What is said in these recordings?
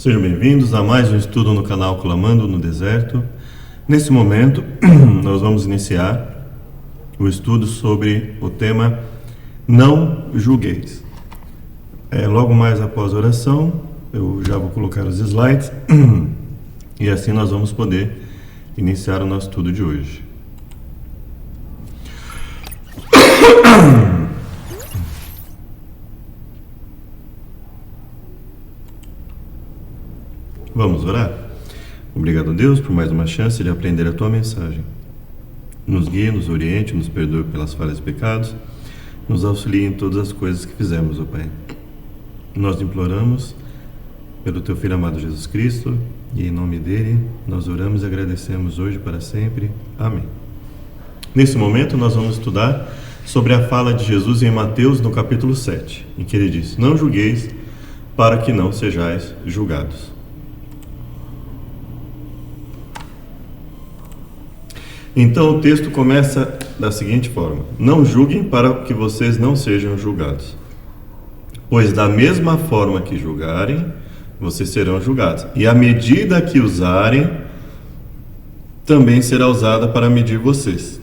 Sejam bem-vindos a mais um estudo no canal Clamando no Deserto. Nesse momento, nós vamos iniciar o estudo sobre o tema Não Julgueis. Logo mais após a oração, eu já vou colocar os slides e assim nós vamos poder iniciar o nosso estudo de hoje. Vamos orar? Obrigado, Deus, por mais uma chance de aprender a Tua mensagem. Nos guie, nos oriente, nos perdoe pelas falhas e pecados, nos auxilie em todas as coisas que fizemos, ó Pai. Nós imploramos pelo Teu Filho amado Jesus Cristo, e em nome dele nós oramos e agradecemos hoje para sempre. Amém. Nesse momento nós vamos estudar sobre a fala de Jesus em Mateus no capítulo 7, em que ele diz: Não julgueis para que não sejais julgados. Então o texto começa da seguinte forma: Não julguem para que vocês não sejam julgados, pois da mesma forma que julgarem, vocês serão julgados, e a medida que usarem também será usada para medir vocês.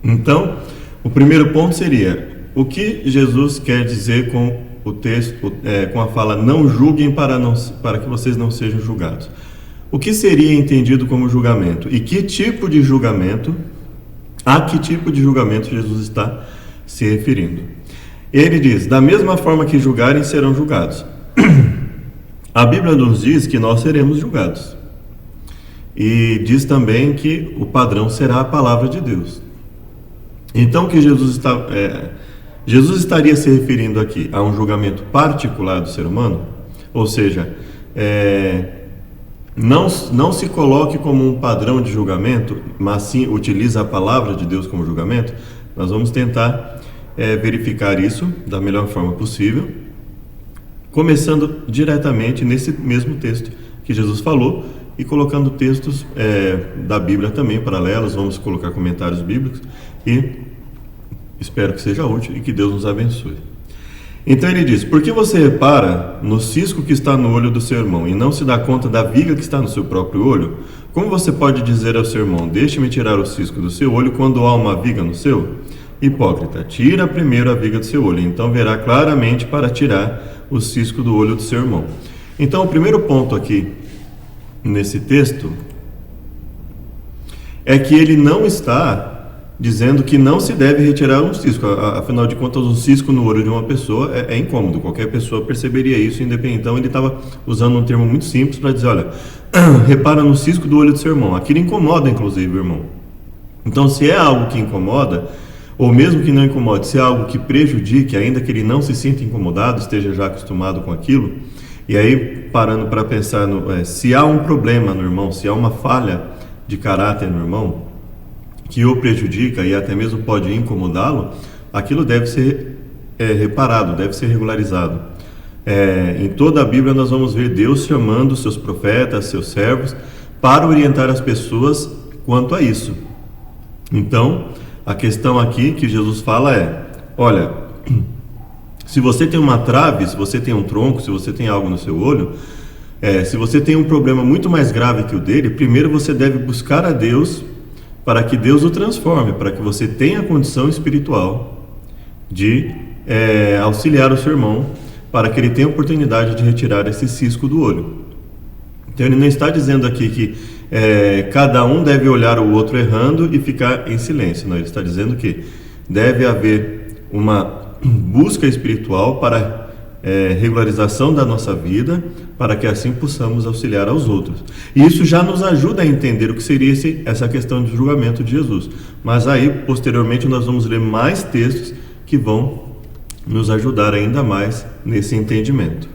Então, o primeiro ponto seria: o que Jesus quer dizer com o texto, com a fala não julguem para que vocês não sejam julgados? O que seria entendido como julgamento? E que tipo de julgamento, a que tipo de julgamento Jesus está se referindo? Ele diz: da mesma forma que julgarem, serão julgados. A Bíblia nos diz que nós seremos julgados. E diz também que o padrão será a palavra de Deus. Então, que Jesus estaria se referindo aqui a um julgamento particular do ser humano? Ou seja, não se coloque como um padrão de julgamento, mas sim utiliza a palavra de Deus como julgamento. Nós vamos tentar verificar isso da melhor forma possível, começando diretamente nesse mesmo texto que Jesus falou e colocando textos da Bíblia também paralelos. Vamos colocar comentários bíblicos e espero que seja útil e que Deus nos abençoe. Então ele diz: por que você repara no cisco que está no olho do seu irmão e não se dá conta da viga que está no seu próprio olho? Como você pode dizer ao seu irmão: deixe-me tirar o cisco do seu olho, quando há uma viga no seu? Hipócrita, tira primeiro a viga do seu olho, então verá claramente para tirar o cisco do olho do seu irmão. Então o primeiro ponto aqui nesse texto é que ele não está dizendo que não se deve retirar um cisco. Afinal de contas, um cisco no olho de uma pessoa é incômodo. Qualquer pessoa perceberia isso, independente. Então ele estava usando um termo muito simples para dizer: olha, repara no cisco do olho do seu irmão. Aquilo incomoda, inclusive, o irmão. Então, se é algo que incomoda, ou mesmo que não incomode, se é algo que prejudique, ainda que ele não se sinta incomodado, esteja já acostumado com aquilo, e aí parando para pensar se há um problema no irmão, se há uma falha de caráter no irmão que o prejudica e até mesmo pode incomodá-lo, aquilo deve ser reparado, deve ser regularizado. Em toda a Bíblia nós vamos ver Deus chamando seus profetas, seus servos, para orientar as pessoas quanto a isso. Então, a questão aqui que Jesus fala olha, se você tem uma trave, se você tem um tronco, se você tem algo no seu olho, se você tem um problema muito mais grave que o dele, primeiro você deve buscar a Deus para que Deus o transforme, para que você tenha a condição espiritual de auxiliar o seu irmão, para que ele tenha a oportunidade de retirar esse cisco do olho. Então ele não está dizendo aqui que cada um deve olhar o outro errando e ficar em silêncio. Não, ele está dizendo que deve haver uma busca espiritual para regularização da nossa vida, para que assim possamos auxiliar aos outros. E isso já nos ajuda a entender o que seria essa questão de julgamento de Jesus. Mas aí, posteriormente, nós vamos ler mais textos que vão nos ajudar ainda mais nesse entendimento.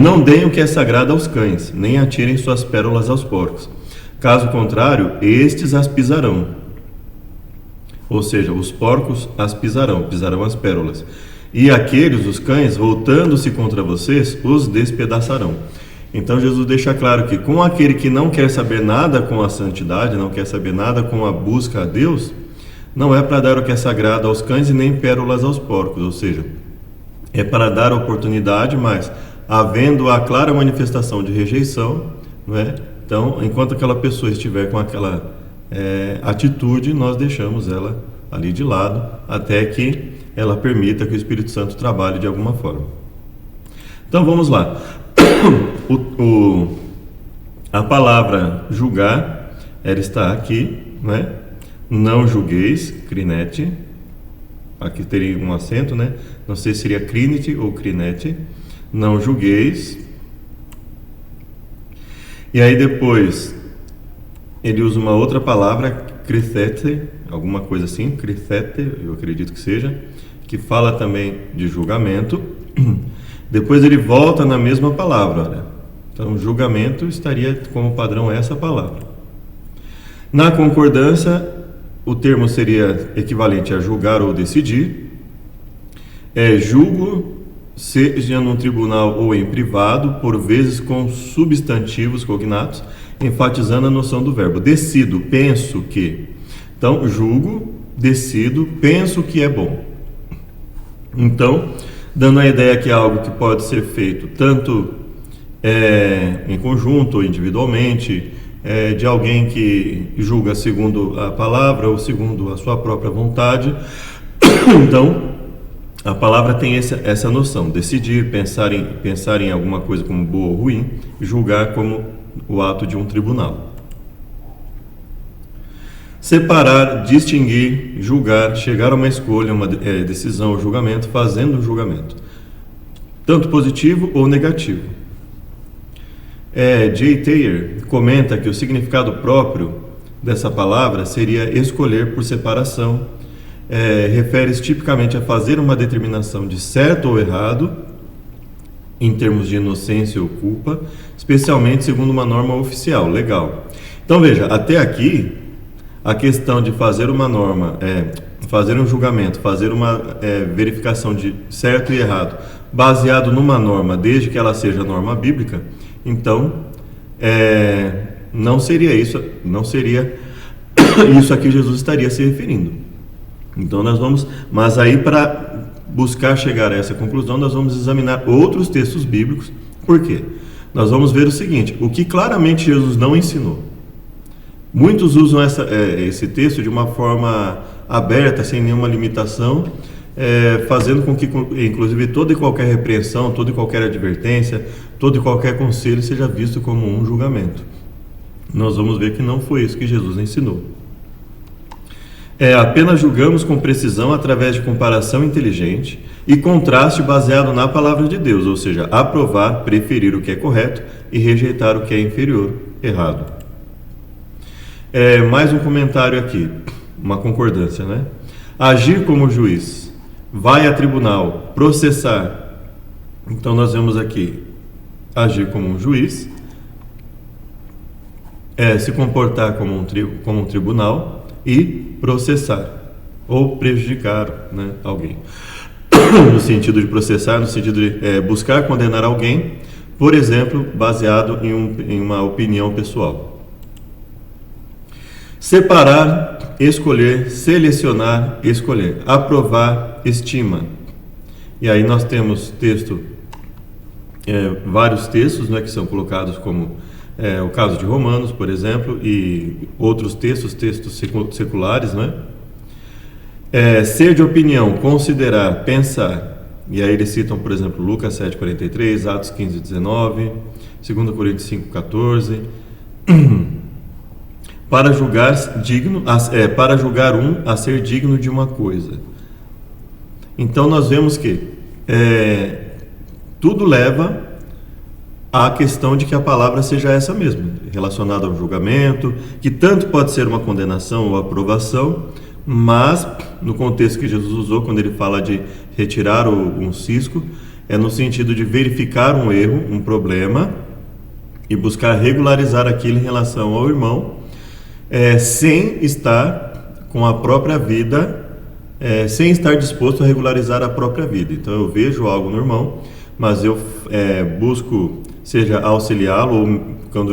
Não deem o que é sagrado aos cães, nem atirem suas pérolas aos porcos. Caso contrário, estes as pisarão. Ou seja, os porcos as pisarão as pérolas. E aqueles, os cães, voltando-se contra vocês, os despedaçarão. Então Jesus deixa claro que com aquele que não quer saber nada com a santidade, não quer saber nada com a busca a Deus, não é para dar o que é sagrado aos cães e nem pérolas aos porcos. Ou seja, é para dar oportunidade, mas havendo a clara manifestação de rejeição, não é? Então, enquanto aquela pessoa estiver com aquela atitude, nós deixamos ela ali de lado, até que ela permita que o Espírito Santo trabalhe de alguma forma. Então, vamos lá. A palavra julgar, ela está aqui, né? Não julgueis, crinete. Aqui teria um acento, né? Não sei se seria crinete ou crinete. Não julgueis. E aí depois ele usa uma outra palavra, crithete, alguma coisa assim, crithete, eu acredito que seja, que fala também de julgamento. Depois ele volta na mesma palavra, olha. Então julgamento estaria como padrão essa palavra. Na concordância, o termo seria equivalente a julgar ou decidir. Julgo, seja num tribunal ou em privado, por vezes com substantivos cognatos, enfatizando a noção do verbo. Decido, penso que. Então, julgo, decido, penso que é bom. Então, dando a ideia que é algo que pode ser feito tanto em conjunto ou individualmente, de alguém que julga segundo a palavra ou segundo a sua própria vontade. Então, a palavra tem essa noção, decidir, pensar em alguma coisa como boa ou ruim, julgar como o ato de um tribunal. Separar, distinguir, julgar, chegar a uma escolha, uma decisão ou julgamento, fazendo um julgamento, tanto positivo ou negativo. J. Taylor comenta que o significado próprio dessa palavra seria escolher por separação. Refere-se tipicamente a fazer uma determinação de certo ou errado, em termos de inocência ou culpa, especialmente segundo uma norma oficial, legal. Então veja, até aqui, a questão de fazer uma norma, fazer um julgamento, fazer uma verificação de certo e errado, baseado numa norma, desde que ela seja norma bíblica, então não seria isso a que Jesus estaria se referindo. Então mas aí para buscar chegar a essa conclusão, nós vamos examinar outros textos bíblicos. Por quê? Nós vamos ver o seguinte, o que claramente Jesus não ensinou. Muitos usam esse texto de uma forma aberta, sem nenhuma limitação, fazendo com que, inclusive, toda e qualquer repreensão, toda e qualquer advertência, todo e qualquer conselho seja visto como um julgamento. Nós vamos ver que não foi isso que Jesus ensinou. Apenas julgamos com precisão através de comparação inteligente e contraste baseado na palavra de Deus, ou seja, aprovar, preferir o que é correto e rejeitar o que é inferior, errado. Mais um comentário aqui, uma concordância, né? Agir como juiz, vai a tribunal, processar. Então nós vemos aqui, agir como um juiz, se comportar como um tribunal e processar ou prejudicar, né, alguém. No sentido de processar, no sentido de buscar condenar alguém, por exemplo, baseado em uma opinião pessoal. Separar, escolher, selecionar, escolher, aprovar, estima. E aí nós temos vários textos, né, que são colocados como o caso de Romanos, por exemplo, e outros textos seculares, né? Ser de opinião, considerar, pensar. E aí eles citam, por exemplo, Lucas 7,43, Atos 15,19, 2 Coríntios 5,14. Para julgar a ser digno de uma coisa. Então nós vemos que tudo leva à questão de que a palavra seja essa mesma, relacionada ao julgamento, que tanto pode ser uma condenação ou aprovação, mas no contexto que Jesus usou, quando ele fala de retirar um cisco, é no sentido de verificar um erro, um problema, e buscar regularizar aquilo em relação ao irmão, sem estar com a própria vida, sem estar disposto a regularizar a própria vida. Então eu vejo algo no irmão, mas eu busco, seja auxiliá-lo, ou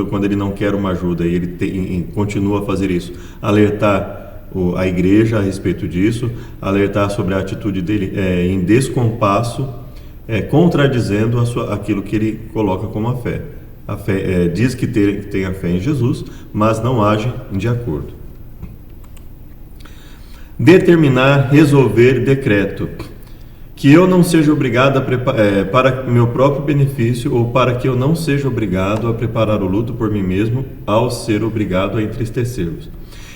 quando ele não quer uma ajuda e ele continua a fazer isso, alertar a igreja a respeito disso, alertar sobre a atitude dele em descompasso contradizendo aquilo que ele coloca como a fé. A fé diz que tem a fé em Jesus, mas não age de acordo. Determinar, resolver, decreto. Que eu não seja obrigado para meu próprio benefício, ou para que eu não seja obrigado a preparar o luto por mim mesmo, ao ser obrigado a entristecer-vos.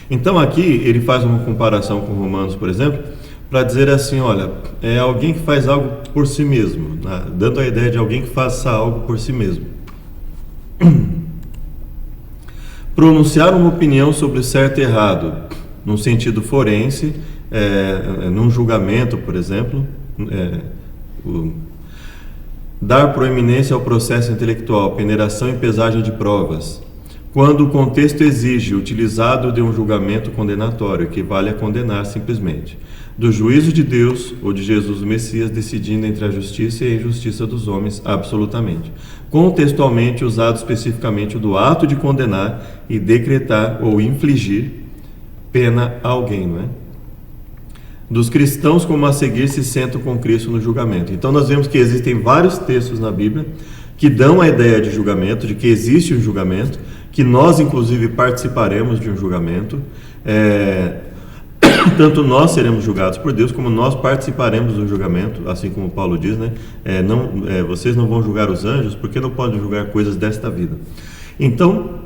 Então aqui ele faz uma comparação com Romanos, por exemplo, para dizer assim, olha, é alguém que faz algo por si mesmo, né? Dando a ideia de alguém que faça algo por si mesmo. Pronunciar uma opinião sobre certo e errado, num sentido forense, num julgamento, por exemplo, dar proeminência ao processo intelectual, peneiração e pesagem de provas, quando o contexto exige, utilizado de um julgamento condenatório, equivale a condenar simplesmente, do juízo de Deus ou de Jesus o Messias, decidindo entre a justiça e a injustiça dos homens, absolutamente. Contextualmente, usado especificamente do ato de condenar e decretar ou infligir pena a alguém, não é? Dos cristãos como a seguir se sentam com Cristo no julgamento. Então nós vemos que existem vários textos na Bíblia que dão a ideia de julgamento, de que existe um julgamento, que nós inclusive participaremos de um julgamento, tanto nós seremos julgados por Deus, como nós participaremos do julgamento, assim como Paulo diz, né? Vocês não vão julgar os anjos, porque não podem julgar coisas desta vida. Então,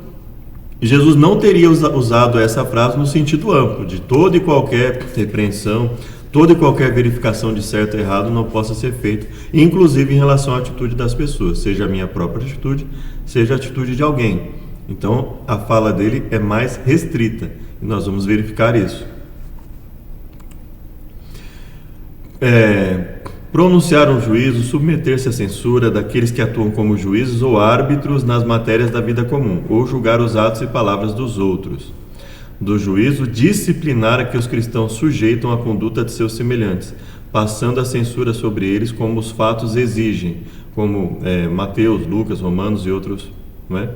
Jesus não teria usado essa frase no sentido amplo, de toda e qualquer repreensão, toda e qualquer verificação de certo e errado não possa ser feito, inclusive em relação à atitude das pessoas, seja a minha própria atitude, seja a atitude de alguém. Então, a fala dele é mais restrita, e nós vamos verificar isso. Pronunciar um juízo, submeter-se à censura daqueles que atuam como juízes ou árbitros nas matérias da vida comum, ou julgar os atos e palavras dos outros. Do juízo, disciplinar a que os cristãos sujeitam a conduta de seus semelhantes, passando a censura sobre eles como os fatos exigem, como Mateus, Lucas, Romanos e outros, não é?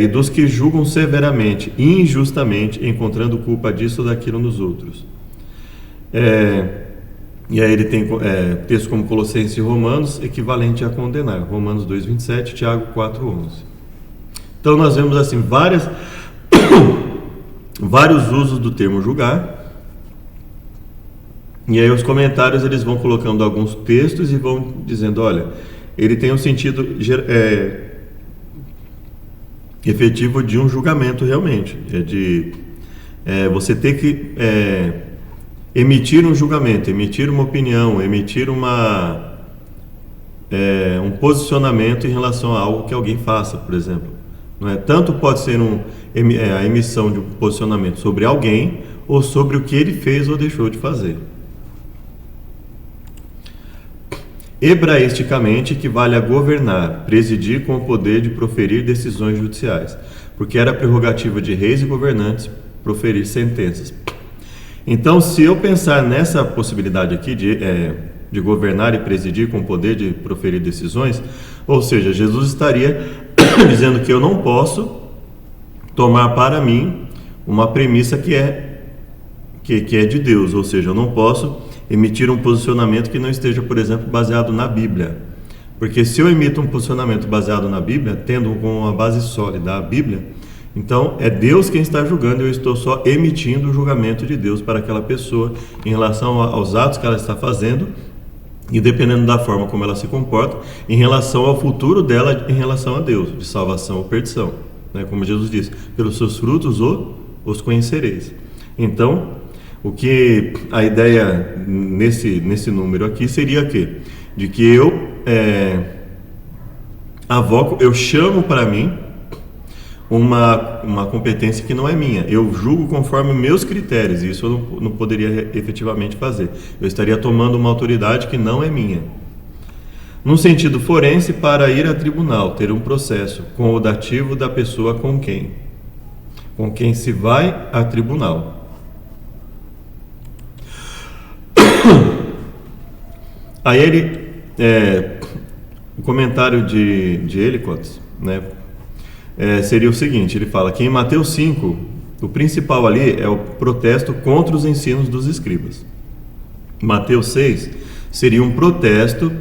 E dos que julgam severamente, injustamente, encontrando culpa disso ou daquilo nos outros. E aí ele tem textos como Colossenses e Romanos, equivalente a condenar. Romanos 2,27, Tiago 4,11. Então nós vemos assim vários usos do termo julgar. E aí os comentários eles vão colocando alguns textos e vão dizendo, olha, ele tem um sentido efetivo de um julgamento realmente. Você ter que emitir um julgamento, emitir uma opinião, emitir um posicionamento em relação a algo que alguém faça, por exemplo. Não é? Tanto pode ser a emissão de um posicionamento sobre alguém ou sobre o que ele fez ou deixou de fazer. Hebraisticamente equivale a governar, presidir com o poder de proferir decisões judiciais, porque era prerrogativa de reis e governantes proferir sentenças. Então, se eu pensar nessa possibilidade aqui de governar e presidir com o poder de proferir decisões, ou seja, Jesus estaria dizendo que eu não posso tomar para mim uma premissa que é de Deus, ou seja, eu não posso emitir um posicionamento que não esteja, por exemplo, baseado na Bíblia. Porque se eu emito um posicionamento baseado na Bíblia, tendo como uma base sólida a Bíblia, então é Deus quem está julgando e eu estou só emitindo o julgamento de Deus para aquela pessoa em relação aos atos que ela está fazendo e dependendo da forma como ela se comporta, em relação ao futuro dela em relação a Deus, de salvação ou perdição, né? Como Jesus disse, pelos seus frutos os conhecereis. Então, o que a ideia nesse número aqui seria de que eu eu chamo para mim uma competência que não é minha. Eu julgo conforme meus critérios, e isso eu não poderia efetivamente fazer. Eu estaria tomando uma autoridade que não é minha. Num sentido forense, para ir a tribunal, ter um processo com o dativo da pessoa com quem se vai a tribunal. Aí o comentário de Ellicott, né, seria o seguinte, ele fala que em Mateus 5, o principal ali é o protesto contra os ensinos dos escribas. Mateus 6 seria um protesto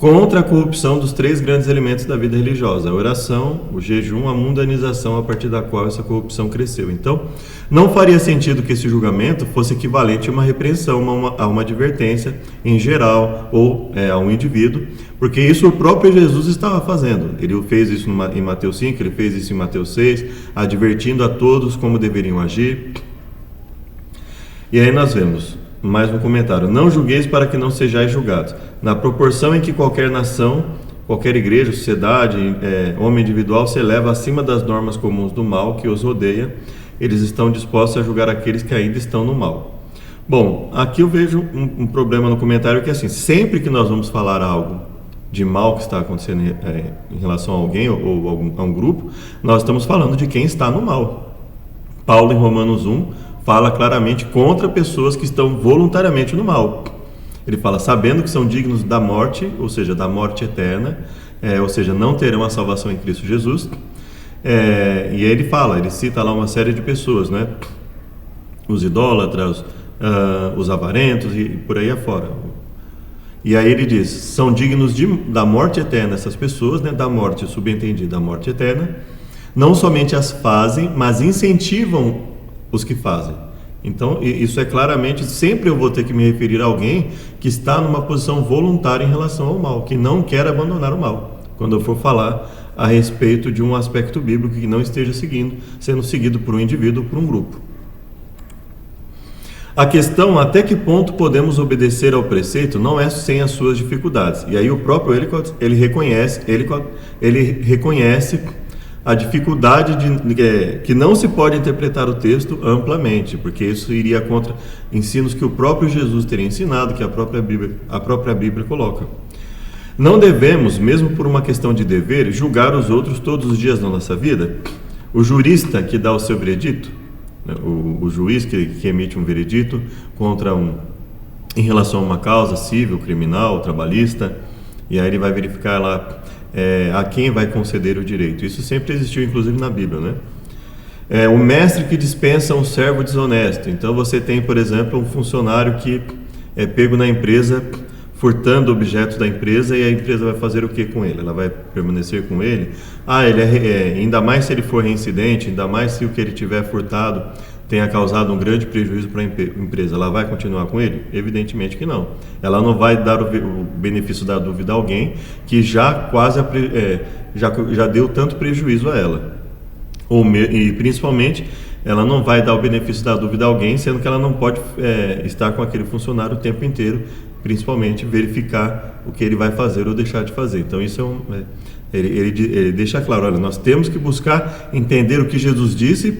contra a corrupção dos 3 grandes elementos da vida religiosa: a oração, o jejum, a mundanização, a partir da qual essa corrupção cresceu. Então, não faria sentido que esse julgamento fosse equivalente a uma repreensão, a uma advertência em geral, ou a um indivíduo, porque isso o próprio Jesus estava fazendo. Ele fez isso em Mateus 5, ele fez isso em Mateus 6, advertindo a todos como deveriam agir. E aí nós vemos mais um comentário: não julgueis para que não sejais julgados. Na proporção em que qualquer nação, qualquer igreja, sociedade, homem individual se eleva acima das normas comuns do mal que os rodeia, eles estão dispostos a julgar aqueles que ainda estão no mal. Bom, aqui eu vejo um problema no comentário, que é assim: sempre que nós vamos falar algo de mal que está acontecendo em relação a alguém ou a um grupo, nós estamos falando de quem está no mal. Paulo, em Romanos 1, fala claramente contra pessoas que estão voluntariamente no mal. Ele fala: sabendo que são dignos da morte, ou seja, da morte eterna, ou seja, não terão a salvação em Cristo Jesus. E aí ele cita lá uma série de pessoas, né? Os idólatras, os avarentos e por aí afora. E aí ele diz: são dignos da morte eterna essas pessoas, né? Da morte subentendida, da morte eterna. Não somente as fazem, mas incentivam os que fazem. Então, isso é claramente, sempre eu vou ter que me referir a alguém que está numa posição voluntária em relação ao mal, que não quer abandonar o mal, quando eu for falar a respeito de um aspecto bíblico que não esteja sendo seguido por um indivíduo ou por um grupo. A questão: até que ponto podemos obedecer ao preceito, não é sem as suas dificuldades. E aí o próprio ele reconhece a dificuldade que não se pode interpretar o texto amplamente, porque isso iria contra ensinos que o próprio Jesus teria ensinado, que a própria Bíblia coloca. Não devemos, mesmo por uma questão de dever, julgar os outros todos os dias da nossa vida. O jurista que dá o seu veredito, né, o juiz que emite um veredito em relação a uma causa civil, criminal, trabalhista, e aí ele vai verificar lá a quem vai conceder o direito. Isso sempre existiu, inclusive, na Bíblia, né? O mestre que dispensa um servo desonesto. Então você tem, por exemplo, um funcionário que é pego na empresa furtando objetos da empresa, e a empresa vai fazer o que com ele? Ela vai permanecer com ele? Ainda mais se ele for reincidente, ainda mais se o que ele tiver furtado tenha causado um grande prejuízo para a empresa, ela vai continuar com ele? Evidentemente que não. Ela não vai dar o benefício da dúvida a alguém que já já deu tanto prejuízo a ela. E principalmente, ela não vai dar o benefício da dúvida a alguém, sendo que ela não pode estar com aquele funcionário o tempo inteiro, principalmente verificar o que ele vai fazer ou deixar de fazer. Então isso ele deixa claro: olha, nós temos que buscar entender o que Jesus disse,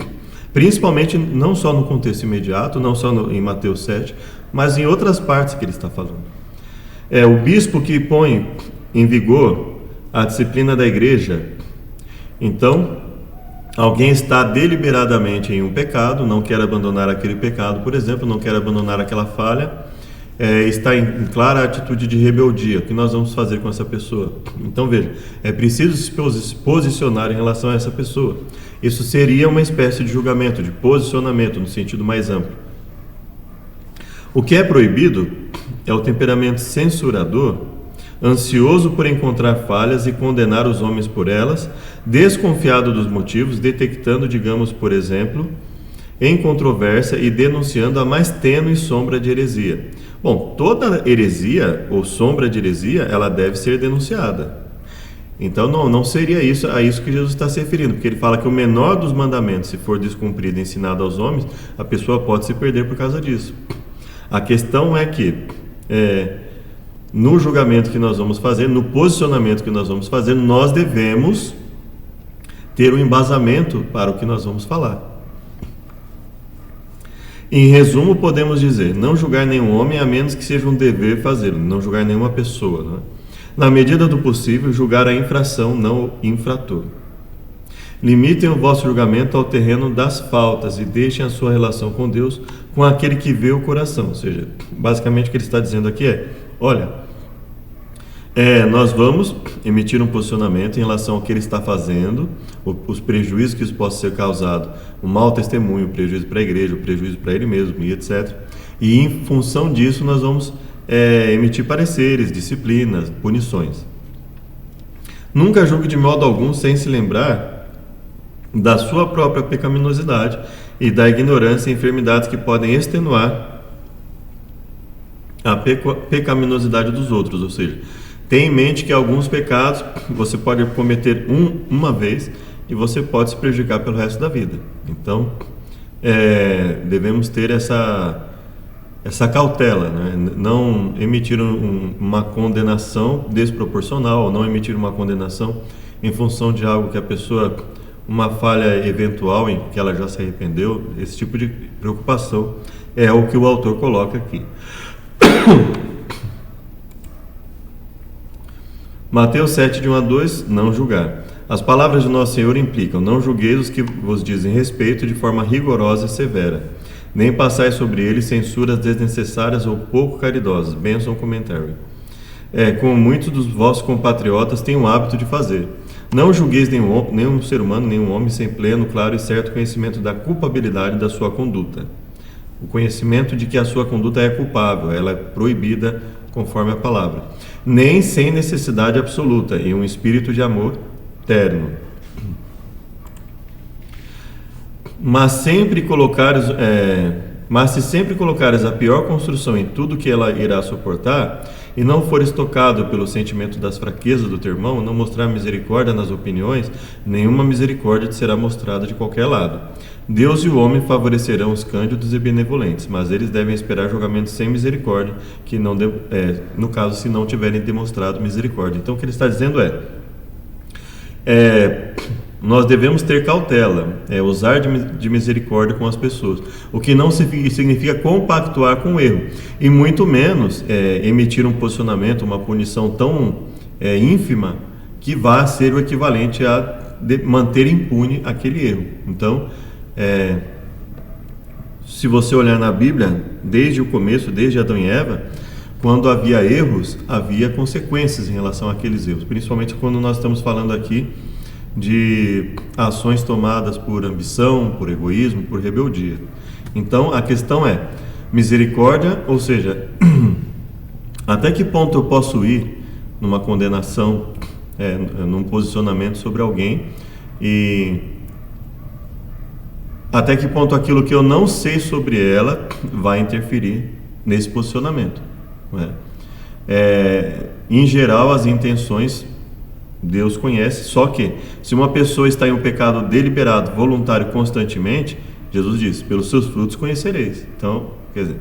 principalmente não só no contexto imediato, não só em Mateus 7, mas em outras partes que ele está falando. O bispo que põe em vigor a disciplina da igreja. Então, alguém está deliberadamente em um pecado, não quer abandonar aquele pecado, por exemplo, não quer abandonar aquela falha, está em clara atitude de rebeldia. O que nós vamos fazer com essa pessoa? Então veja, é preciso se posicionar em relação a essa pessoa. Isso seria uma espécie de julgamento, de posicionamento no sentido mais amplo. O que é proibido é o temperamento censurador, ansioso por encontrar falhas e condenar os homens por elas, desconfiado dos motivos, detectando, digamos, por exemplo, em controvérsia e denunciando a mais tênue sombra de heresia. Bom, toda heresia ou sombra de heresia, ela deve ser denunciada. Então não seria a isso que Jesus está se referindo, porque ele fala que o menor dos mandamentos, se for descumprido e ensinado aos homens, a pessoa pode se perder por causa disso. A questão é que no julgamento que nós vamos fazer, no posicionamento que nós vamos fazer, nós devemos ter um embasamento para o que nós vamos falar. Em resumo, podemos dizer: não julgar nenhum homem, a menos que seja um dever fazê-lo, não julgar nenhuma pessoa, não é? Na medida do possível, julgar a infração, não o infrator. Limitem o vosso julgamento ao terreno das faltas e deixem a sua relação com Deus com aquele que vê o coração. Ou seja, basicamente o que ele está dizendo aqui olha, nós vamos emitir um posicionamento em relação ao que ele está fazendo, os prejuízos que isso possa ser causado, o mau testemunho, o prejuízo para a igreja, o prejuízo para ele mesmo e etc. E em função disso nós vamos emitir pareceres, disciplinas, punições. Nunca julgue de modo algum sem se lembrar da sua própria pecaminosidade e da ignorância e enfermidades que podem extenuar a pecaminosidade dos outros, ou seja, tenha em mente que alguns pecados você pode cometer uma vez e você pode se prejudicar pelo resto da vida. Então, devemos ter essa cautela, né? Não emitir uma condenação desproporcional, não emitir uma condenação em função de algo que a pessoa, uma falha eventual em que ela já se arrependeu. Esse tipo de preocupação é o que o autor coloca aqui. Mateus 7, de 1 a 2, não julgar. As palavras de Nosso Senhor implicam: não julgueis os que vos dizem respeito de forma rigorosa e severa, nem passais sobre eles censuras desnecessárias ou pouco caridosas. Benson Commentary. Como muitos dos vossos compatriotas têm o hábito de fazer. Não julgueis nenhum ser humano, nenhum homem, sem pleno, claro e certo conhecimento da culpabilidade da sua conduta. O conhecimento de que a sua conduta é culpável, ela é proibida conforme a palavra. Nem sem necessidade absoluta, em um espírito de amor terno. Mas se sempre colocares a pior construção em tudo que ela irá suportar, e não fores tocado pelo sentimento das fraquezas do teu irmão, não mostrar misericórdia nas opiniões, nenhuma misericórdia te será mostrada de qualquer lado. Deus e o homem favorecerão os cândidos e benevolentes, mas eles devem esperar julgamento sem misericórdia, que não no caso, se não tiverem demonstrado misericórdia. Então, o que ele está dizendo nós devemos ter cautela, usar de misericórdia com as pessoas, o que não significa compactuar com o erro, e muito menos emitir um posicionamento, uma punição tão ínfima que vá ser o equivalente a manter impune aquele erro. Então, se você olhar na Bíblia, desde o começo, desde Adão e Eva, quando havia erros, havia consequências em relação àqueles erros, principalmente quando nós estamos falando aqui de ações tomadas por ambição, por egoísmo, por rebeldia. Então, a questão é misericórdia, ou seja, até que ponto eu posso ir numa condenação, num posicionamento sobre alguém, e até que ponto aquilo que eu não sei sobre ela vai interferir nesse posicionamento, não é? Em geral, as intenções Deus conhece, só que se uma pessoa está em um pecado deliberado, voluntário, constantemente, Jesus diz: pelos seus frutos conhecereis. Então, quer dizer,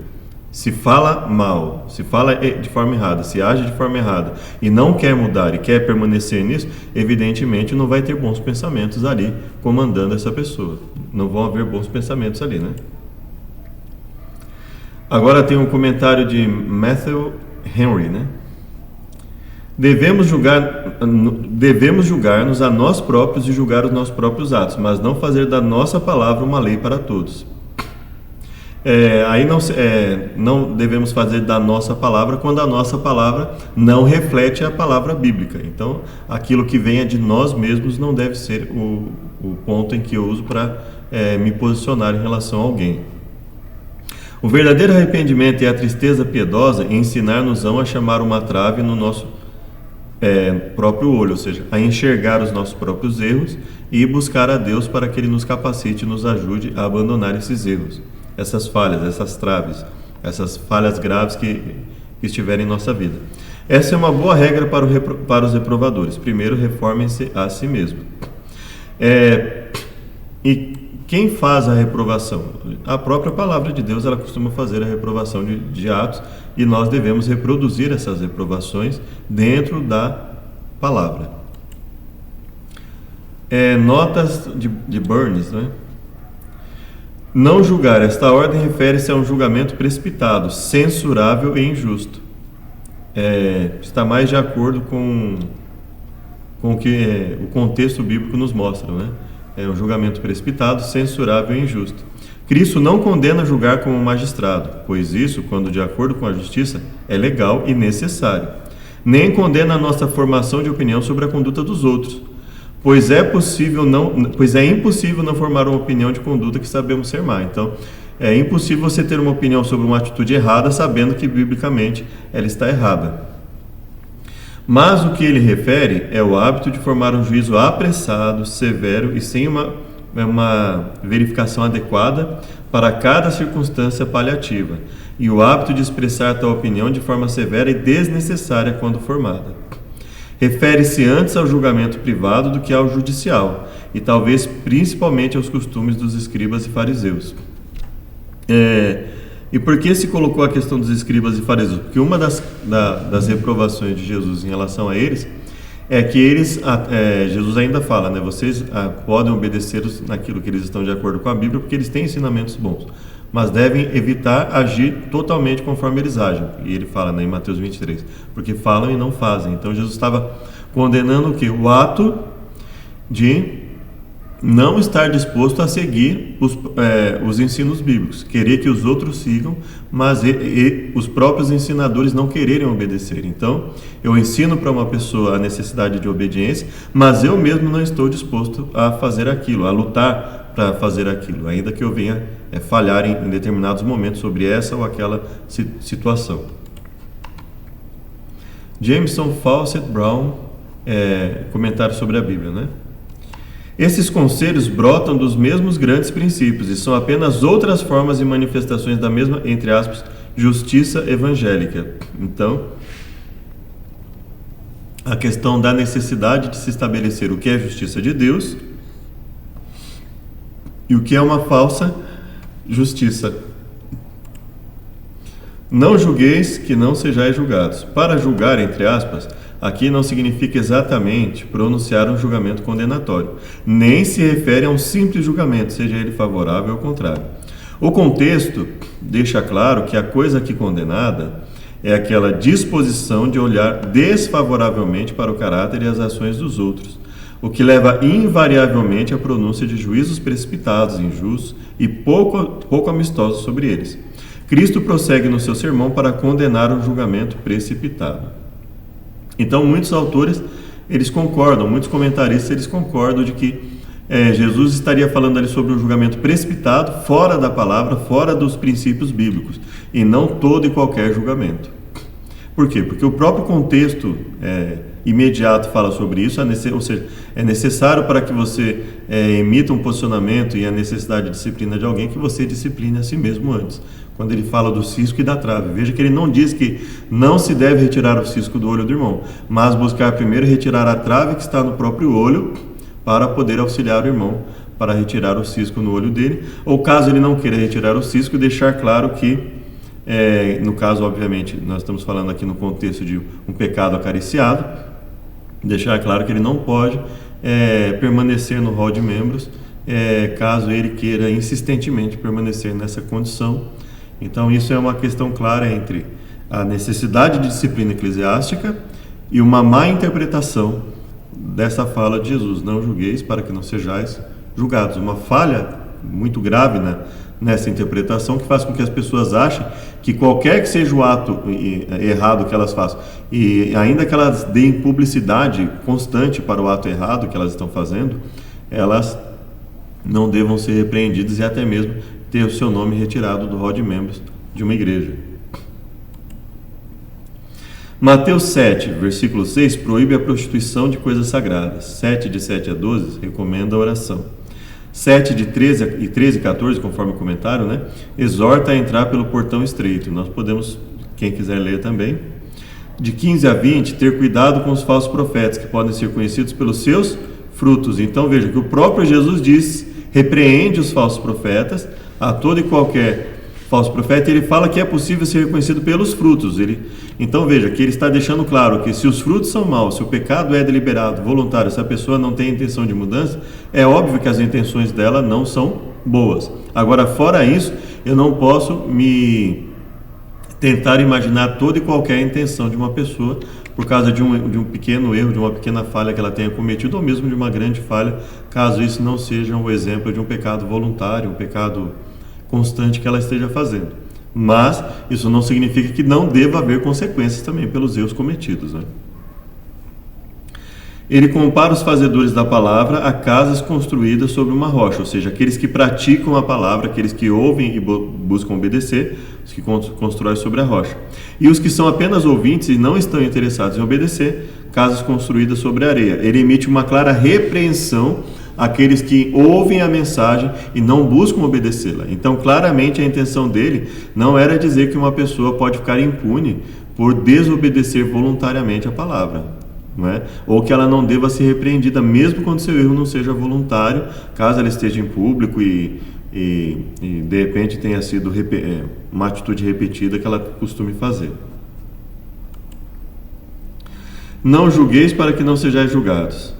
se fala mal, se fala de forma errada, se age de forma errada e não quer mudar e quer permanecer nisso, evidentemente não vai ter bons pensamentos ali comandando essa pessoa. Não vão haver bons pensamentos ali, né? Agora tem um comentário de Matthew Henry, né? Devemos julgar-nos a nós próprios e julgar os nossos próprios atos, mas não fazer da nossa palavra uma lei para todos. Aí não devemos fazer da nossa palavra quando a nossa palavra não reflete a palavra bíblica. Então, aquilo que venha de nós mesmos não deve ser o ponto em que eu uso para me posicionar em relação a alguém. O verdadeiro arrependimento e a tristeza piedosa ensinar-nos-ão a chamar uma trave no nosso próprio olho, ou seja, a enxergar os nossos próprios erros e buscar a Deus para que Ele nos capacite e nos ajude a abandonar esses erros, essas falhas, essas traves, essas falhas graves que estiverem em nossa vida. Essa é uma boa regra para os reprovadores. Primeiro, reformem-se a si mesmo. E quem faz a reprovação? A própria palavra de Deus, ela costuma fazer a reprovação de atos, e nós devemos reproduzir essas reprovações dentro da palavra. Notas de Burns, né? Não julgar. Esta ordem refere-se a um julgamento precipitado, censurável e injusto. Está mais de acordo com o que o contexto bíblico nos mostra, né? É um julgamento precipitado, censurável e injusto. Cristo não condena julgar como magistrado, pois isso, quando de acordo com a justiça, é legal e necessário. Nem condena a nossa formação de opinião sobre a conduta dos outros, pois é impossível não formar uma opinião de conduta que sabemos ser má. Então, É impossível você ter uma opinião sobre uma atitude errada sabendo que biblicamente ela está errada. Mas o que ele refere é o hábito de formar um juízo apressado, severo e sem uma verificação adequada para cada circunstância paliativa, e o hábito de expressar tal opinião de forma severa e desnecessária quando formada. Refere-se antes ao julgamento privado do que ao judicial, e talvez principalmente aos costumes dos escribas e fariseus. E por que se colocou a questão dos escribas e fariseus? Porque uma das reprovações de Jesus em relação a eles é que Jesus ainda fala, né, vocês podem obedecer naquilo que eles estão de acordo com a Bíblia, porque eles têm ensinamentos bons, mas devem evitar agir totalmente conforme eles agem. E ele fala, né, em Mateus 23, porque falam e não fazem. Então Jesus estava condenando o quê? O ato de não estar disposto a seguir os ensinos bíblicos, querer que os outros sigam, mas os próprios ensinadores não quererem obedecer. Então, eu ensino para uma pessoa a necessidade de obediência, mas eu mesmo não estou disposto a fazer aquilo, a lutar para fazer aquilo, ainda que eu venha falhar em determinados momentos sobre essa ou aquela situação. Jameson Fawcett Brown, comentário sobre a Bíblia, né? Esses conselhos brotam dos mesmos grandes princípios e são apenas outras formas e manifestações da mesma, entre aspas, justiça evangélica. Então, a questão da necessidade de se estabelecer o que é justiça de Deus e o que é uma falsa justiça. Não julgueis que não sejais julgados. Para julgar, entre aspas, aqui não significa exatamente pronunciar um julgamento condenatório, nem se refere a um simples julgamento, seja ele favorável ou contrário. O contexto deixa claro que a coisa aqui condenada é aquela disposição de olhar desfavoravelmente para o caráter e as ações dos outros, o que leva invariavelmente à pronúncia de juízos precipitados, injustos e pouco amistosos sobre eles. Cristo prossegue no seu sermão para condenar um julgamento precipitado. Então, muitos autores, eles concordam, muitos comentaristas, eles concordam de que Jesus estaria falando ali sobre um julgamento precipitado, fora da palavra, fora dos princípios bíblicos, e não todo e qualquer julgamento. Por quê? Porque o próprio contexto imediato fala sobre isso, ou seja, é necessário para que você emita um posicionamento e a necessidade de disciplina de alguém, que você discipline a si mesmo antes. Quando ele fala do cisco e da trave, veja que ele não diz que não se deve retirar o cisco do olho do irmão, mas buscar primeiro retirar a trave que está no próprio olho, para poder auxiliar o irmão para retirar o cisco no olho dele, ou caso ele não queira retirar o cisco, deixar claro que, no caso, obviamente, nós estamos falando aqui no contexto de um pecado acariciado, deixar claro que ele não pode permanecer no rol de membros, caso ele queira insistentemente permanecer nessa condição. Então, isso é uma questão clara entre a necessidade de disciplina eclesiástica e uma má interpretação dessa fala de Jesus: não julgueis para que não sejais julgados. Uma falha muito grave nessa interpretação, que faz com que as pessoas achem que qualquer que seja o ato errado que elas façam, e ainda que elas deem publicidade constante para o ato errado que elas estão fazendo, elas não devam ser repreendidas e até mesmo ter o seu nome retirado do rol de membros de uma igreja. Mateus 7, versículo 6, proíbe a prostituição de coisas sagradas. 7, de 7 a 12, recomenda a oração. 7, de 13 e 14, conforme o comentário, né, exorta a entrar pelo portão estreito. Nós podemos, quem quiser ler também. De 15 a 20, ter cuidado com os falsos profetas, que podem ser conhecidos pelos seus frutos. Então veja que o próprio Jesus diz, repreende os falsos profetas, a todo e qualquer falso profeta, ele fala que é possível ser reconhecido pelos frutos. Então veja que ele está deixando claro que se os frutos são maus, se o pecado é deliberado, voluntário, se a pessoa não tem intenção de mudança, é óbvio que as intenções dela não são boas. Agora, fora isso, eu não posso me tentar imaginar toda e qualquer intenção de uma pessoa por causa de um pequeno erro, de uma pequena falha que ela tenha cometido, ou mesmo de uma grande falha, caso isso não seja o exemplo de um pecado voluntário, um pecado constante que ela esteja fazendo. Mas isso não significa que não deva haver consequências também pelos erros cometidos, né? Ele compara os fazedores da palavra a casas construídas sobre uma rocha, ou seja, aqueles que praticam a palavra, aqueles que ouvem e buscam obedecer, os que constroem sobre a rocha. E os que são apenas ouvintes e não estão interessados em obedecer, casas construídas sobre a areia. Ele emite uma clara repreensão àqueles que ouvem a mensagem e não buscam obedecê-la. Então, claramente, a intenção dele não era dizer que uma pessoa pode ficar impune por desobedecer voluntariamente a palavra. Não é? Ou que ela não deva ser repreendida mesmo quando seu erro não seja voluntário, caso ela esteja em público e de repente tenha sido uma atitude repetida que ela costume fazer. Não julgueis para que não sejais julgados.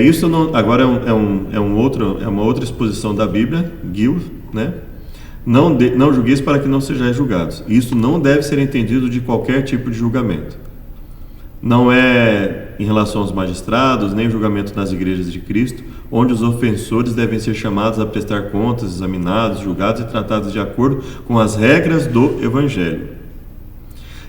Isso não, agora é uma outra exposição da Bíblia, Gil, né? Não julgueis para que não sejais julgados. Isso não deve ser entendido de qualquer tipo de julgamento. Não é em relação aos magistrados, nem julgamento nas igrejas de Cristo, onde os ofensores devem ser chamados a prestar contas, examinados, julgados e tratados de acordo com as regras do Evangelho.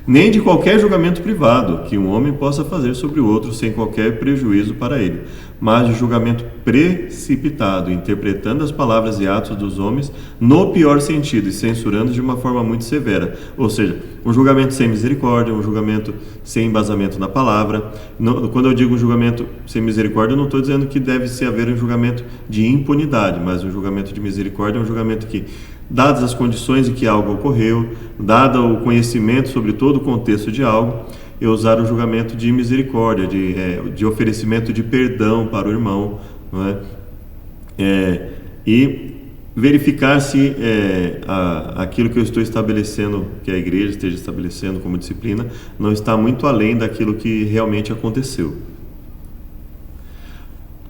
Nem de qualquer julgamento privado que um homem possa fazer sobre o outro sem qualquer prejuízo para ele, mas de julgamento precipitado, interpretando as palavras e atos dos homens no pior sentido e censurando de uma forma muito severa. Ou seja, um julgamento sem misericórdia, um julgamento sem embasamento na palavra. Quando eu digo um julgamento sem misericórdia, eu não estou dizendo que deve haver um julgamento de impunidade, mas um julgamento de misericórdia é um julgamento que, dadas as condições em que algo ocorreu, dado o conhecimento sobre todo o contexto de algo, eu usar o julgamento de misericórdia, de oferecimento de perdão para o irmão, não é? E verificar se aquilo que eu estou estabelecendo, que a igreja esteja estabelecendo como disciplina, não está muito além daquilo que realmente aconteceu.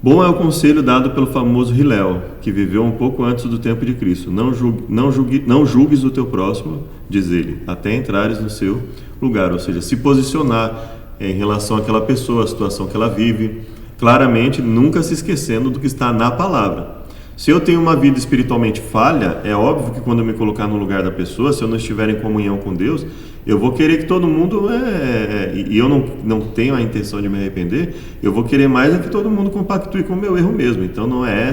Bom é o conselho dado pelo famoso Hillel, que viveu um pouco antes do tempo de Cristo. Não julgues o teu próximo, diz ele, até entrares no seu lugar. Ou seja, se posicionar em relação àquela pessoa, a situação que ela vive, claramente nunca se esquecendo do que está na palavra. Se eu tenho uma vida espiritualmente falha, é óbvio que quando eu me colocar no lugar da pessoa, se eu não estiver em comunhão com Deus, eu vou querer que todo mundo, e eu não tenho a intenção de me arrepender, eu vou querer mais é que todo mundo compactue com o meu erro mesmo. Então não é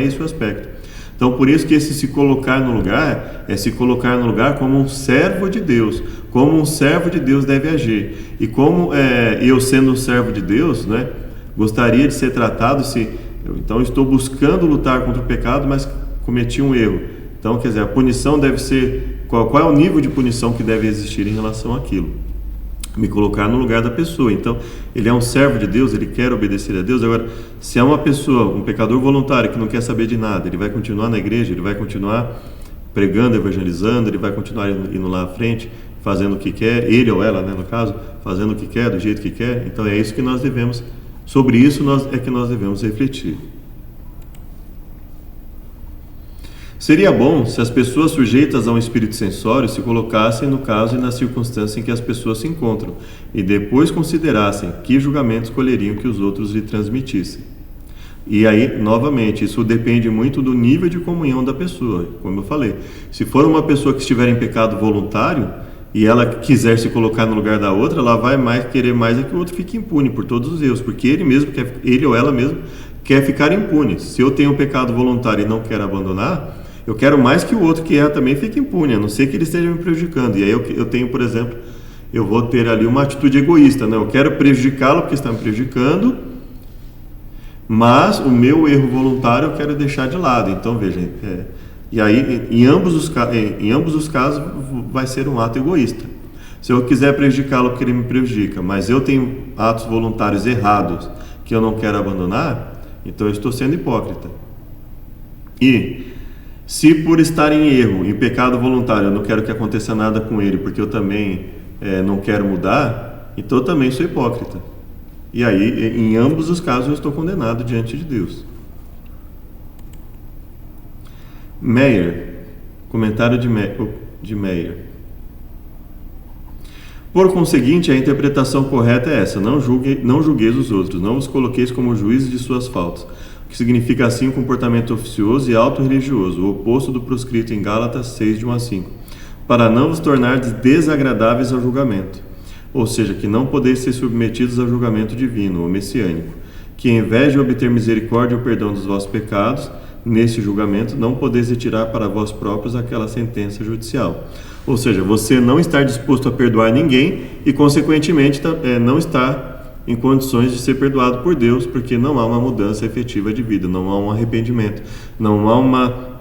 esse o aspecto. Então por isso que esse se colocar no lugar, é se colocar no lugar como um servo de Deus, como um servo de Deus deve agir. E como eu sendo um servo de Deus, né, gostaria de ser tratado então estou buscando lutar contra o pecado, mas cometi um erro. Então, quer dizer, a punição deve ser... Qual é o nível de punição que deve existir em relação àquilo? Me colocar no lugar da pessoa. Então, ele é um servo de Deus, ele quer obedecer a Deus. Agora, se é uma pessoa, um pecador voluntário que não quer saber de nada, ele vai continuar na igreja, ele vai continuar pregando, evangelizando, ele vai continuar indo lá à frente, fazendo o que quer, ele ou ela, né, no caso, fazendo o que quer, do jeito que quer. Então, é isso que nós devemos... Sobre isso é que nós devemos refletir. Seria bom se as pessoas sujeitas a um espírito censório se colocassem no caso e na circunstância em que as pessoas se encontram e depois considerassem que julgamento escolheriam que os outros lhe transmitissem. E aí, novamente, isso depende muito do nível de comunhão da pessoa, como eu falei. Se for uma pessoa que estiver em pecado voluntário e ela quiser se colocar no lugar da outra, ela vai querer mais é que o outro fique impune por todos os erros, porque ele ou ela mesmo quer ficar impune. Se eu tenho um pecado voluntário e não quero abandonar, eu quero mais que o outro que erra também fique impune, a não ser que ele esteja me prejudicando. E aí eu tenho, por exemplo, eu vou ter ali uma atitude egoísta, né? Eu quero prejudicá-lo porque está me prejudicando, mas o meu erro voluntário eu quero deixar de lado. Então, veja, e aí em ambos os casos vai ser um ato egoísta. Se eu quiser prejudicá-lo porque ele me prejudica, mas eu tenho atos voluntários errados que eu não quero abandonar, então eu estou sendo hipócrita. E se por estar em erro, em pecado voluntário, eu não quero que aconteça nada com ele porque eu também não quero mudar, então eu também sou hipócrita. E aí, em ambos os casos, eu estou condenado diante de Deus. Meyer, comentário de Meyer. Por conseguinte, a interpretação correta é essa: não julgueis os outros, não vos coloqueis como juízes de suas faltas, o que significa assim um comportamento oficioso e auto-religioso, o oposto do proscrito em Gálatas 6, de 1 a 5, para não vos tornardes desagradáveis ao julgamento. ou seja, que não podeis ser submetidos ao julgamento divino ou messiânico, que em vez de obter misericórdia e o perdão dos vossos pecados, nesse julgamento não podeis retirar para vós próprios aquela sentença judicial. Ou seja, você não estar disposto a perdoar ninguém e, consequentemente, não estar em condições de ser perdoado por Deus, porque não há uma mudança efetiva de vida, não há um arrependimento, não há uma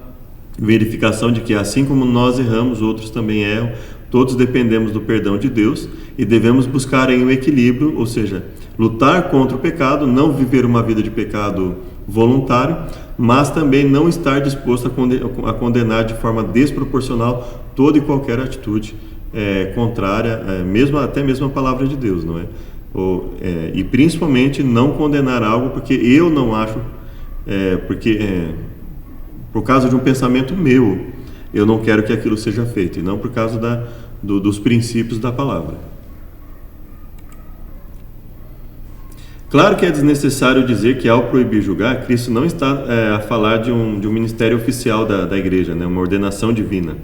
verificação de que, assim como nós erramos, outros também erram, todos dependemos do perdão de Deus e devemos buscar aí um equilíbrio, ou seja, lutar contra o pecado, não viver uma vida de pecado voluntário, mas também não estar disposto a condenar de forma desproporcional toda e qualquer atitude contrária, até mesmo a palavra de Deus, não é? E principalmente não condenar algo porque eu não acho, por causa de um pensamento meu, eu não quero que aquilo seja feito, e não por causa dos princípios da palavra. Claro que é desnecessário dizer que, ao proibir julgar, Cristo não está a falar de um ministério oficial da igreja, né? Uma ordenação divina.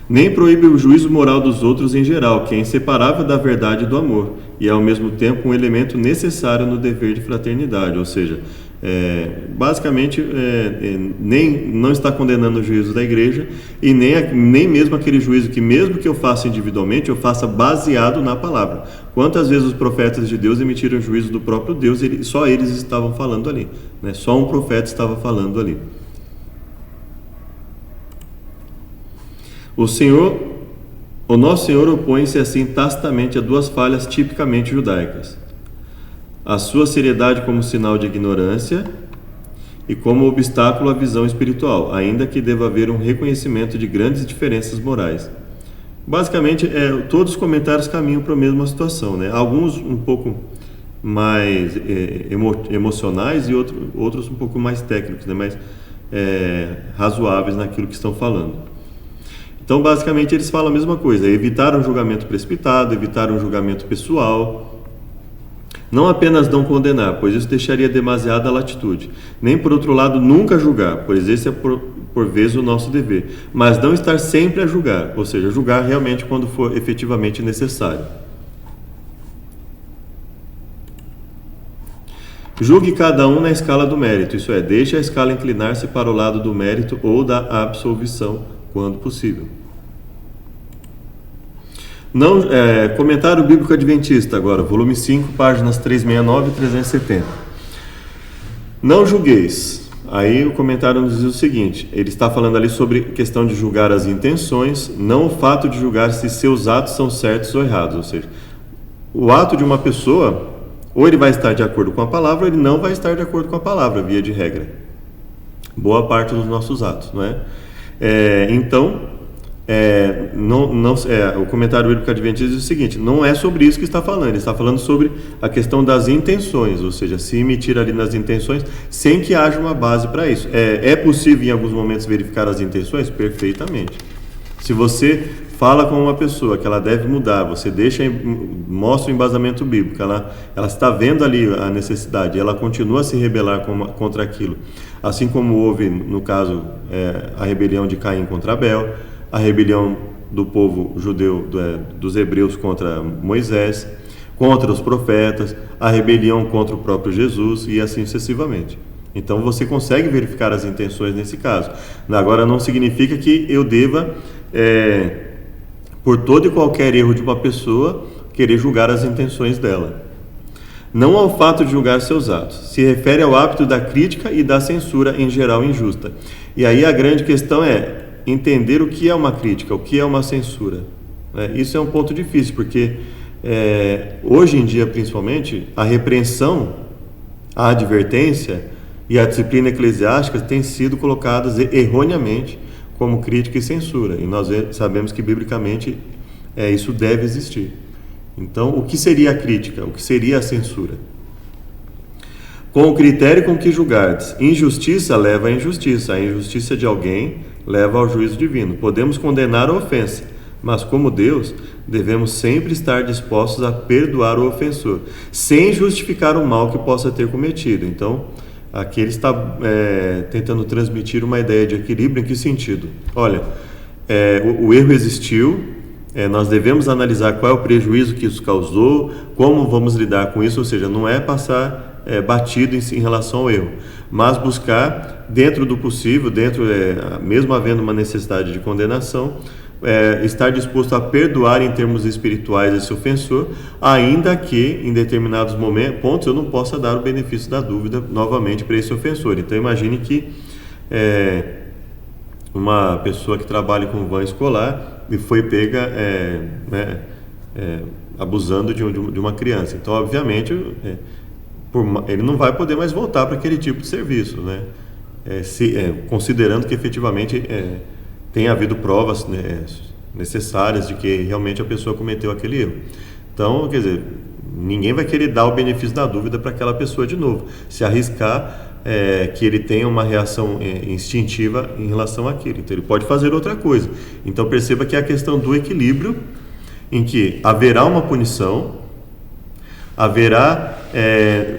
Nem proíbe o juízo moral dos outros em geral, que é inseparável da verdade e do amor, e é ao mesmo tempo um elemento necessário no dever de fraternidade, ou seja, basicamente não está condenando o juízo da igreja e nem mesmo aquele juízo que, mesmo que eu faça individualmente, eu faça baseado na palavra. Quantas vezes os profetas de Deus emitiram juízo do próprio Deus, só eles estavam falando ali, né? Só um profeta estava falando ali. O nosso Senhor opõe-se assim tacitamente a duas falhas tipicamente judaicas: a sua seriedade como sinal de ignorância e como obstáculo à visão espiritual, ainda que deva haver um reconhecimento de grandes diferenças morais. Basicamente, todos os comentários caminham para a mesma situação, né? Alguns um pouco mais emocionais e outros um pouco mais técnicos, né? Mais razoáveis naquilo que estão falando. Então, basicamente, eles falam a mesma coisa: evitar um julgamento precipitado, evitar um julgamento pessoal. Não apenas não condenar, pois isso deixaria demasiada latitude. Nem, por outro lado, nunca julgar, pois esse é por vezes o nosso dever. Mas não estar sempre a julgar, ou seja, julgar realmente quando for efetivamente necessário. Julgue cada um na escala do mérito, isso é, deixe a escala inclinar-se para o lado do mérito ou da absolvição, quando possível. Comentário Bíblico Adventista, agora, volume 5, páginas 369 e 370. Não julgueis. Aí o comentário nos diz o seguinte: ele está falando ali sobre a questão de julgar as intenções, não o fato de julgar se seus atos são certos ou errados. Ou seja, o ato de uma pessoa, ou ele vai estar de acordo com a palavra, ou ele não vai estar de acordo com a palavra, via de regra. Boa parte dos nossos atos, não é? O comentário bíblico adventista diz o seguinte: não é sobre isso que está falando, ele está falando sobre a questão das intenções, ou seja, se emitir ali nas intenções sem que haja uma base para isso. É possível em alguns momentos verificar as intenções? Perfeitamente. Se você fala com uma pessoa que ela deve mudar, você mostra o embasamento bíblico, ela está vendo ali a necessidade, ela continua a se rebelar contra aquilo, assim como houve no caso a rebelião de Caim contra Abel, a rebelião do povo judeu, dos hebreus contra Moisés, contra os profetas, a rebelião contra o próprio Jesus e assim sucessivamente. Então você consegue verificar as intenções nesse caso. Agora, não significa que eu deva, por todo e qualquer erro de uma pessoa, querer julgar as intenções dela. Não ao fato de julgar seus atos, se refere ao hábito da crítica e da censura em geral injusta. E aí a grande questão é entender o que é uma crítica, o que é uma censura. Isso é um ponto difícil, porque hoje em dia, principalmente, a repreensão, a advertência e a disciplina eclesiástica têm sido colocadas erroneamente como crítica e censura. E nós sabemos que, biblicamente, isso deve existir. Então, o que seria a crítica? O que seria a censura? Com o critério com que julgardes, injustiça leva à injustiça, a injustiça de alguém leva ao juízo divino. Podemos condenar a ofensa, mas como Deus, devemos sempre estar dispostos a perdoar o ofensor, sem justificar o mal que possa ter cometido. Então, aqui ele está tentando transmitir uma ideia de equilíbrio. Em que sentido? Olha, o erro existiu, nós devemos analisar qual é o prejuízo que isso causou, como vamos lidar com isso, ou seja, não é passar batido em relação ao erro, mas buscar, dentro do possível, mesmo havendo uma necessidade de condenação, estar disposto a perdoar em termos espirituais esse ofensor, ainda que em determinados pontos eu não possa dar o benefício da dúvida novamente para esse ofensor. Então imagine que uma pessoa que trabalha com van escolar e foi pega abusando de uma criança. Então, obviamente, ele não vai poder mais voltar para aquele tipo de serviço, né? Considerando que efetivamente tem havido provas necessárias de que realmente a pessoa cometeu aquele erro. Então, quer dizer, ninguém vai querer dar o benefício da dúvida para aquela pessoa de novo, se arriscar que ele tenha uma reação instintiva em relação àquilo. Então ele pode fazer outra coisa. Então perceba que é a questão do equilíbrio, em que haverá uma punição,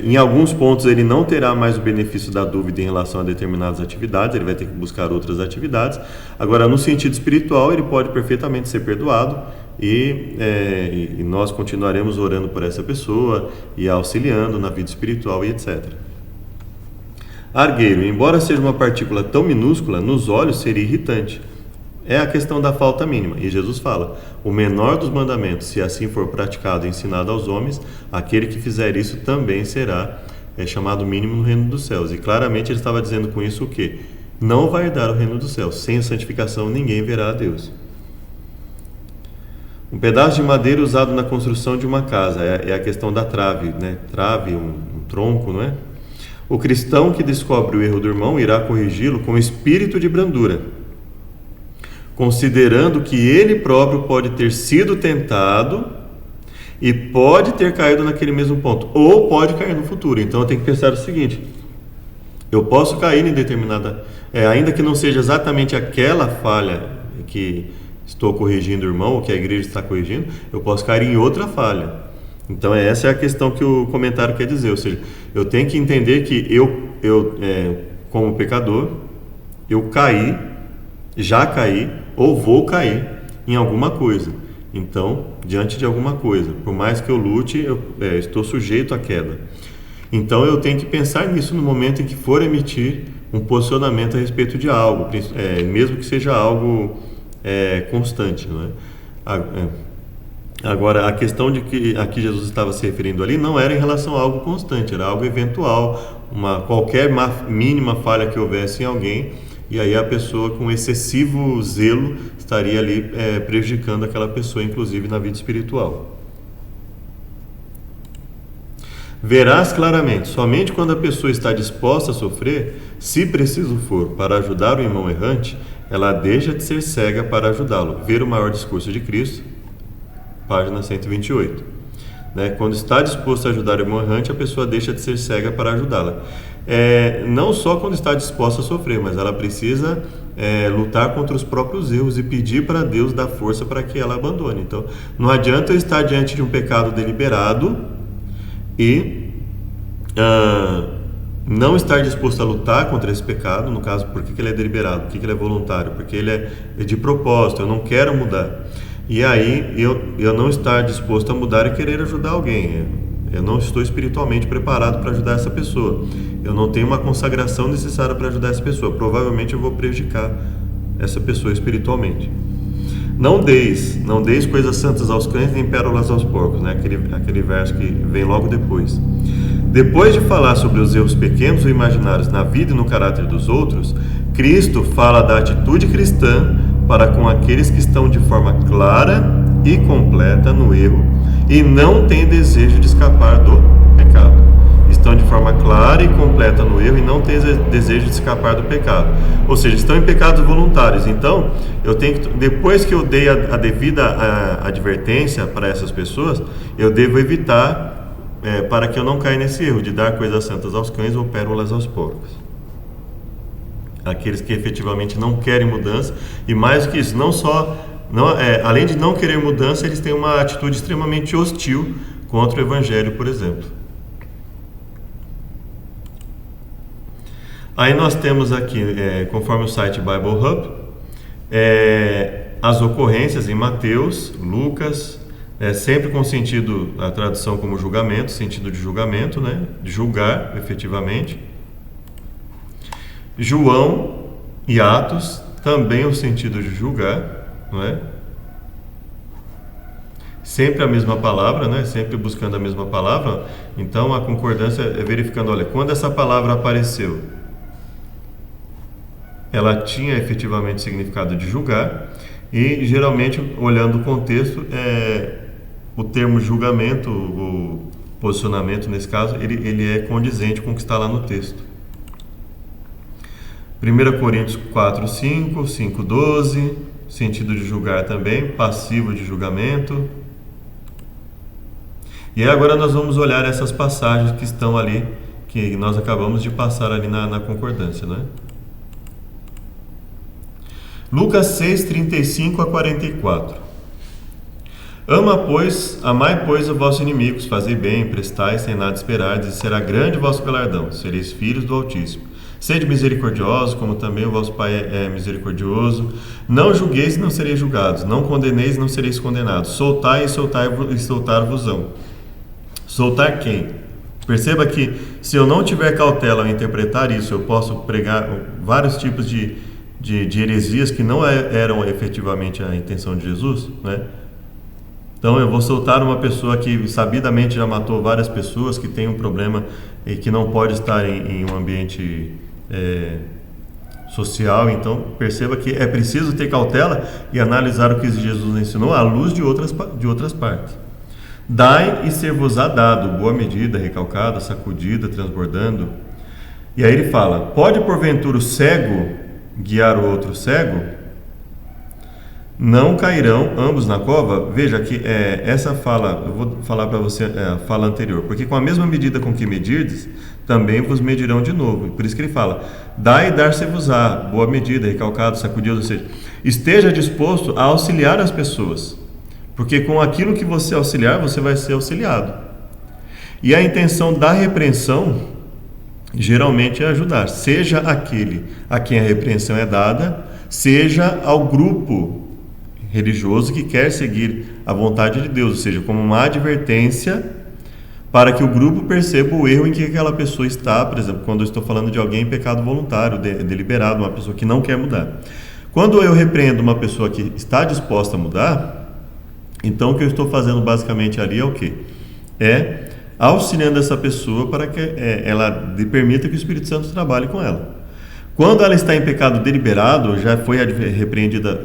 em alguns pontos ele não terá mais o benefício da dúvida em relação a determinadas atividades, ele vai ter que buscar outras atividades. Agora, no sentido espiritual, ele pode perfeitamente ser perdoado e nós continuaremos orando por essa pessoa e auxiliando na vida espiritual e etc. Argueiro, embora seja uma partícula tão minúscula, nos olhos seria irritante. É a questão da falta mínima. E Jesus fala, o menor dos mandamentos, se assim for praticado e ensinado aos homens, aquele que fizer isso também será chamado mínimo no reino dos céus. E claramente ele estava dizendo com isso o quê? Não vai herdar o reino dos céus. Sem a santificação ninguém verá a Deus. Um pedaço de madeira usado na construção de uma casa. É a questão da trave, né? Trave, um tronco, não é? O cristão que descobre o erro do irmão irá corrigi-lo com espírito de brandura, considerando que ele próprio pode ter sido tentado e pode ter caído naquele mesmo ponto, ou pode cair no futuro. Então eu tenho que pensar o seguinte: eu posso cair em determinada, ainda que não seja exatamente aquela falha que estou corrigindo o irmão, ou que a igreja está corrigindo, eu posso cair em outra falha. Então essa é a questão que o comentário quer dizer, ou seja, eu tenho que entender que eu como pecador, eu já caí ou vou cair em alguma coisa. Então, diante de alguma coisa, por mais que eu lute, eu estou sujeito à queda. Então eu tenho que pensar nisso no momento em que for emitir um posicionamento a respeito de algo, mesmo que seja algo constante, não é? Agora, a questão de que aqui Jesus estava se referindo ali não era em relação a algo constante, era algo eventual, qualquer mínima falha que houvesse em alguém, e aí a pessoa com excessivo zelo estaria ali prejudicando aquela pessoa, inclusive na vida espiritual. Verás claramente, somente quando a pessoa está disposta a sofrer, se preciso for, para ajudar o irmão errante, ela deixa de ser cega para ajudá-lo. Ver o maior discurso de Cristo, página 128. Quando está disposto a ajudar o irmão errante, a pessoa deixa de ser cega para ajudá-la. Não só quando está disposta a sofrer, mas ela precisa lutar contra os próprios erros e pedir para Deus dar força para que ela abandone. Então, não adianta eu estar diante de um pecado deliberado e não estar disposto a lutar contra esse pecado. No caso, por que ele é deliberado? Por que ele é voluntário? Porque ele é de propósito, eu não quero mudar. E aí eu não estar disposto a mudar e querer ajudar alguém. Eu não estou espiritualmente preparado para ajudar essa pessoa. Eu não tenho uma consagração necessária para ajudar essa pessoa. Provavelmente eu vou prejudicar essa pessoa espiritualmente. Não deis coisas santas aos cães, nem pérolas aos porcos, né? Aquele verso que vem logo depois. Depois de falar sobre os erros pequenos ou imaginários na vida e no caráter dos outros, Cristo fala da atitude cristã para com aqueles que estão de forma clara e completa no erro e não têm desejo de escapar do pecado. Estão de forma clara e completa no erro e não têm desejo de escapar do pecado. Ou seja, estão em pecados voluntários. Então, depois que eu dei a devida advertência para essas pessoas, eu devo evitar para que eu não caia nesse erro de dar coisas santas aos cães ou pérolas aos porcos. Aqueles que efetivamente não querem mudança, e mais do que isso, além de não querer mudança, eles têm uma atitude extremamente hostil contra o Evangelho, por exemplo. Aí nós temos aqui, conforme o site Bible Hub, as ocorrências em Mateus, Lucas, sempre com sentido, a tradução como julgamento, sentido de julgamento, né? De julgar, efetivamente. João e Atos, também o sentido de julgar, não é? Sempre a mesma palavra, né? Sempre buscando a mesma palavra. Então a concordância é verificando, olha, quando essa palavra apareceu, ela tinha efetivamente significado de julgar, e geralmente, olhando o contexto, o termo julgamento, o posicionamento nesse caso, ele é condizente com o que está lá no texto. 1 Coríntios 4:5, 5:12, sentido de julgar também, passivo de julgamento. E agora nós vamos olhar essas passagens que estão ali, que nós acabamos de passar ali na concordância, né? Lucas 6, 35 a 44. Amai, pois, os vossos inimigos, fazei bem, prestai, sem nada esperardes, e será grande o vosso galardão, sereis filhos do Altíssimo. Sede misericordiosos, como também o vosso Pai é misericordioso. Não julgueis e não sereis julgados, não condeneis e não sereis condenados. Soltai e soltar-vos-ão. Soltar quem? Perceba que se eu não tiver cautela ao interpretar isso, eu posso pregar vários tipos de heresias que não eram efetivamente a intenção de Jesus, né? Então eu vou soltar uma pessoa que sabidamente já matou várias pessoas, que tem um problema e que não pode estar em um ambiente social. Então perceba que é preciso ter cautela e analisar o que Jesus ensinou à luz de outras partes. Dai e ser-vos-á dado, boa medida, recalcada, sacudida, transbordando. E aí ele fala, pode porventura o cego guiar o outro cego? Não cairão ambos na cova? Veja que essa fala, eu vou falar para você a fala anterior, porque com a mesma medida com que medirdes, também vos medirão de novo. Por isso que ele fala, dai e dar-se-vos-á, boa medida, recalcado, sacudido, ou seja, esteja disposto a auxiliar as pessoas, porque com aquilo que você auxiliar, você vai ser auxiliado. E a intenção da repreensão, geralmente, é ajudar, seja aquele a quem a repreensão é dada, seja ao grupo religioso que quer seguir a vontade de Deus, ou seja, como uma advertência para que o grupo perceba o erro em que aquela pessoa está. Por exemplo, quando eu estou falando de alguém em pecado voluntário, deliberado, uma pessoa que não quer mudar. Quando eu repreendo uma pessoa que está disposta a mudar, então o que eu estou fazendo basicamente ali é o quê? É auxiliando essa pessoa para que ela permita que o Espírito Santo trabalhe com ela. Quando ela está em pecado deliberado, já foi repreendida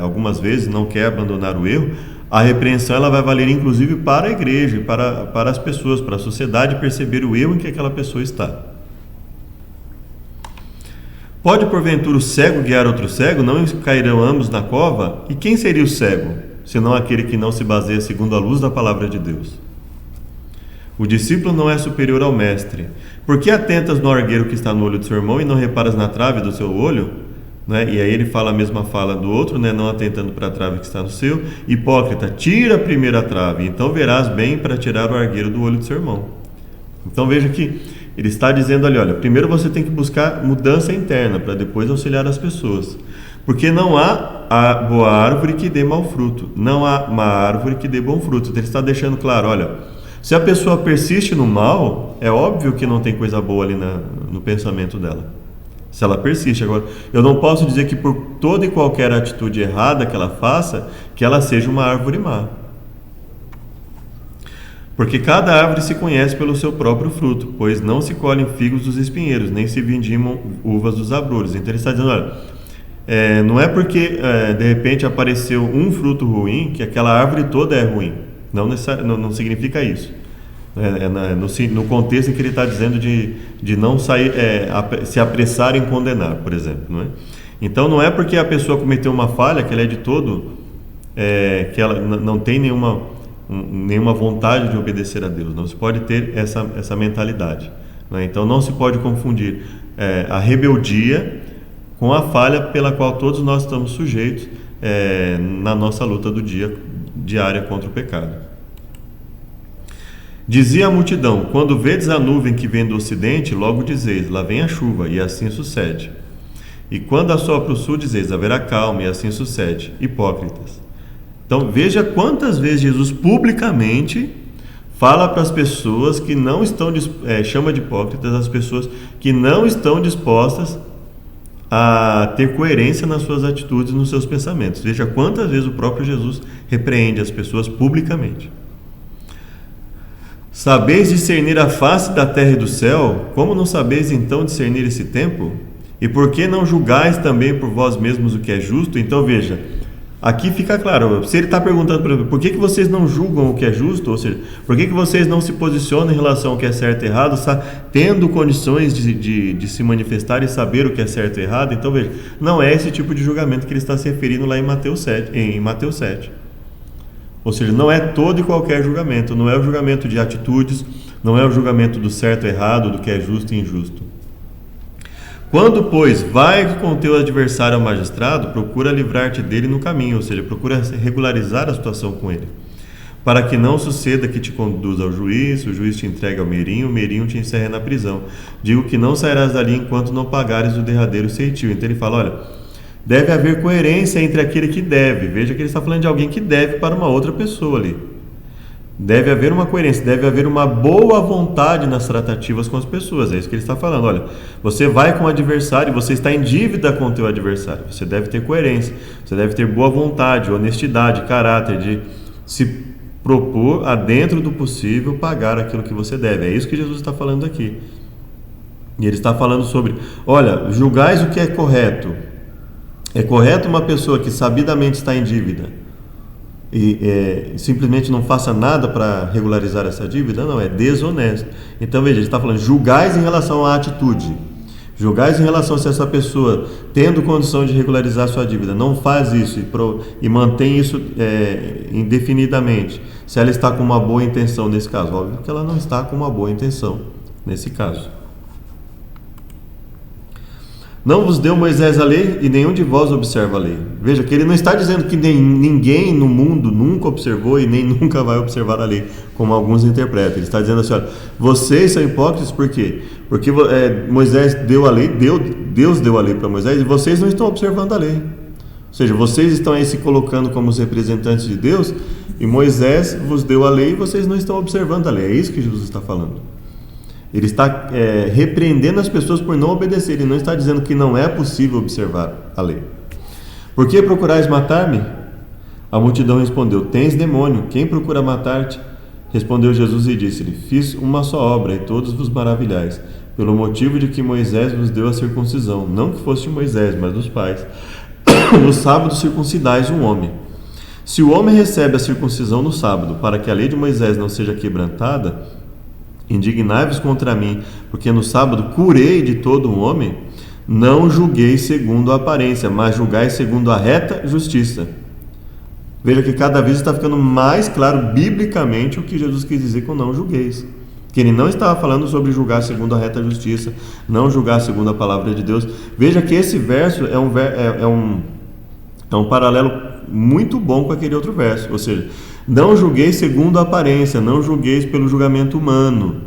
algumas vezes, não quer abandonar o erro, a repreensão ela vai valer inclusive para a igreja, para as pessoas, para a sociedade perceber o erro em que aquela pessoa está. Pode porventura o cego guiar outro cego? Não cairão ambos na cova? E quem seria o cego, senão aquele que não se baseia segundo a luz da palavra de Deus? O discípulo não é superior ao mestre. Por que atentas no argueiro que está no olho do seu irmão e não reparas na trave do seu olho? Né? E aí ele fala a mesma fala do outro, né? Não atentando para a trave que está no seu. Hipócrita, tira a primeira trave, então verás bem para tirar o argueiro do olho do seu irmão. Então veja que ele está dizendo ali, olha, primeiro você tem que buscar mudança interna para depois auxiliar as pessoas. Porque não há a boa árvore que dê mau fruto, não há má árvore que dê bom fruto. Então ele está deixando claro, olha, se a pessoa persiste no mal, é óbvio que não tem coisa boa ali no pensamento dela. Se ela persiste. Agora, eu não posso dizer que por toda e qualquer atitude errada que ela faça, que ela seja uma árvore má. Porque cada árvore se conhece pelo seu próprio fruto, pois não se colhem figos dos espinheiros, nem se vindimam uvas dos abrolhos. Então ele está dizendo, olha, não é porque de repente apareceu um fruto ruim, que aquela árvore toda é ruim. Não significa isso. No contexto em que ele está dizendo de não sair, se apressar em condenar, por exemplo. Não é? Então não é porque a pessoa cometeu uma falha que ela é de todo, que ela não tem nenhuma vontade de obedecer a Deus. Não se pode ter essa mentalidade. Não é? Então não se pode confundir a rebeldia com a falha pela qual todos nós estamos sujeitos na nossa luta diária contra o pecado. Dizia a multidão, quando vedes a nuvem que vem do ocidente, logo dizeis, lá vem a chuva, e assim sucede. E quando assopra o sul, dizeis, haverá calma, e assim sucede. Hipócritas. Então veja quantas vezes Jesus publicamente fala para as pessoas que não estão, chama de hipócritas as pessoas que não estão dispostas a ter coerência nas suas atitudes, nos seus pensamentos. Veja quantas vezes o próprio Jesus repreende as pessoas publicamente. Sabeis discernir a face da terra e do céu? Como não sabeis então discernir esse tempo? E por que não julgais também por vós mesmos o que é justo? Então veja, aqui fica claro, se ele está perguntando, por exemplo, por que vocês não julgam o que é justo? Ou seja, por que vocês não se posicionam em relação ao que é certo e errado, tendo condições de se manifestar e saber o que é certo e errado? Então veja, não é esse tipo de julgamento que ele está se referindo lá em Mateus 7. Ou seja, não é todo e qualquer julgamento, não é o julgamento de atitudes, não é o julgamento do certo e errado, do que é justo e injusto. Quando, pois, vai com o teu adversário ao magistrado, procura livrar-te dele no caminho, ou seja, procura regularizar a situação com ele, para que não suceda que te conduza ao juiz, o juiz te entregue ao meirinho, o meirinho te encerre na prisão. Digo que não sairás dali enquanto não pagares o derradeiro ceitil. Então ele fala, olha, deve haver coerência entre aquele que deve. Veja que ele está falando de alguém que deve para uma outra pessoa ali. Deve haver uma coerência, deve haver uma boa vontade nas tratativas com as pessoas. É isso que ele está falando. Olha, você vai com o adversário, você está em dívida com o teu adversário. Você deve ter coerência, você deve ter boa vontade, honestidade, caráter, de se propor a dentro do possível pagar aquilo que você deve. É isso que Jesus está falando aqui. E ele está falando sobre, olha, julgais o que é correto. É correto uma pessoa que sabidamente está em dívida e simplesmente não faça nada para regularizar essa dívida? Não, é desonesto. Então veja, ele está falando, julgais em relação à atitude, julgais em relação se essa pessoa, tendo condição de regularizar sua dívida, não faz isso e mantém isso indefinidamente, se ela está com uma boa intenção nesse caso. Óbvio que ela não está com uma boa intenção nesse caso. Não vos deu Moisés a lei e nenhum de vós observa a lei. Veja que ele não está dizendo que ninguém no mundo nunca observou e nem nunca vai observar a lei, como alguns interpretam. Ele está dizendo assim, olha, vocês são hipócritas por quê? Porque Moisés deu a lei, Deus deu a lei para Moisés e vocês não estão observando a lei. Ou seja, vocês estão aí se colocando como os representantes de Deus e Moisés vos deu a lei e vocês não estão observando a lei. É isso que Jesus está falando. Ele está repreendendo as pessoas por não obedecer. Ele não está dizendo que não é possível observar a lei. Por que procurais matar-me? A multidão respondeu, tens demônio, quem procura matar-te? Respondeu Jesus e disse-lhe, fiz uma só obra e todos vos maravilhais, pelo motivo de que Moisés vos deu a circuncisão, não que fosse Moisés, mas dos pais. No sábado circuncidais um homem. Se o homem recebe a circuncisão no sábado, para que a lei de Moisés não seja quebrantada, indignai-vos contra mim, porque no sábado curei de todo um homem. Não julgueis segundo a aparência, mas julgai segundo a reta justiça. Veja que cada vez está ficando mais claro biblicamente o que Jesus quis dizer com não julgueis. Que ele não estava falando sobre julgar segundo a reta justiça, não julgar segundo a palavra de Deus. Veja que esse verso é um paralelo muito bom com aquele outro verso, ou seja, não julgueis segundo a aparência, não julgueis pelo julgamento humano,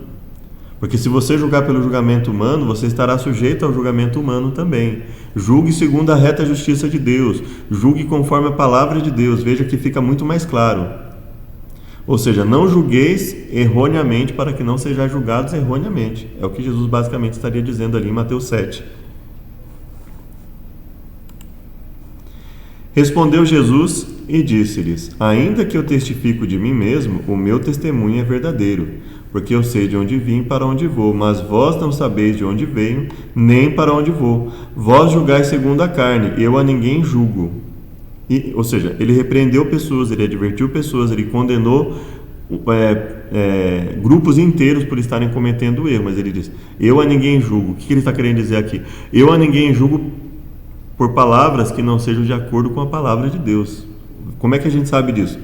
porque se você julgar pelo julgamento humano, você estará sujeito ao julgamento humano também. Julgue segundo a reta justiça de Deus, julgue conforme a palavra de Deus. Veja que fica muito mais claro, ou seja, não julgueis erroneamente para que não sejais julgados erroneamente. É o que Jesus basicamente estaria dizendo ali em Mateus 7. Respondeu Jesus e disse-lhes, ainda que eu testifico de mim mesmo, o meu testemunho é verdadeiro, porque eu sei de onde vim e para onde vou, mas vós não sabeis de onde venho, nem para onde vou. Vós julgais segundo a carne, eu a ninguém julgo. Ou seja, ele repreendeu pessoas, ele advertiu pessoas, ele condenou grupos inteiros por estarem cometendo erro, mas ele diz, eu a ninguém julgo. O que ele está querendo dizer aqui? Eu a ninguém julgo por palavras que não sejam de acordo com a palavra de Deus. Como é que a gente sabe disso?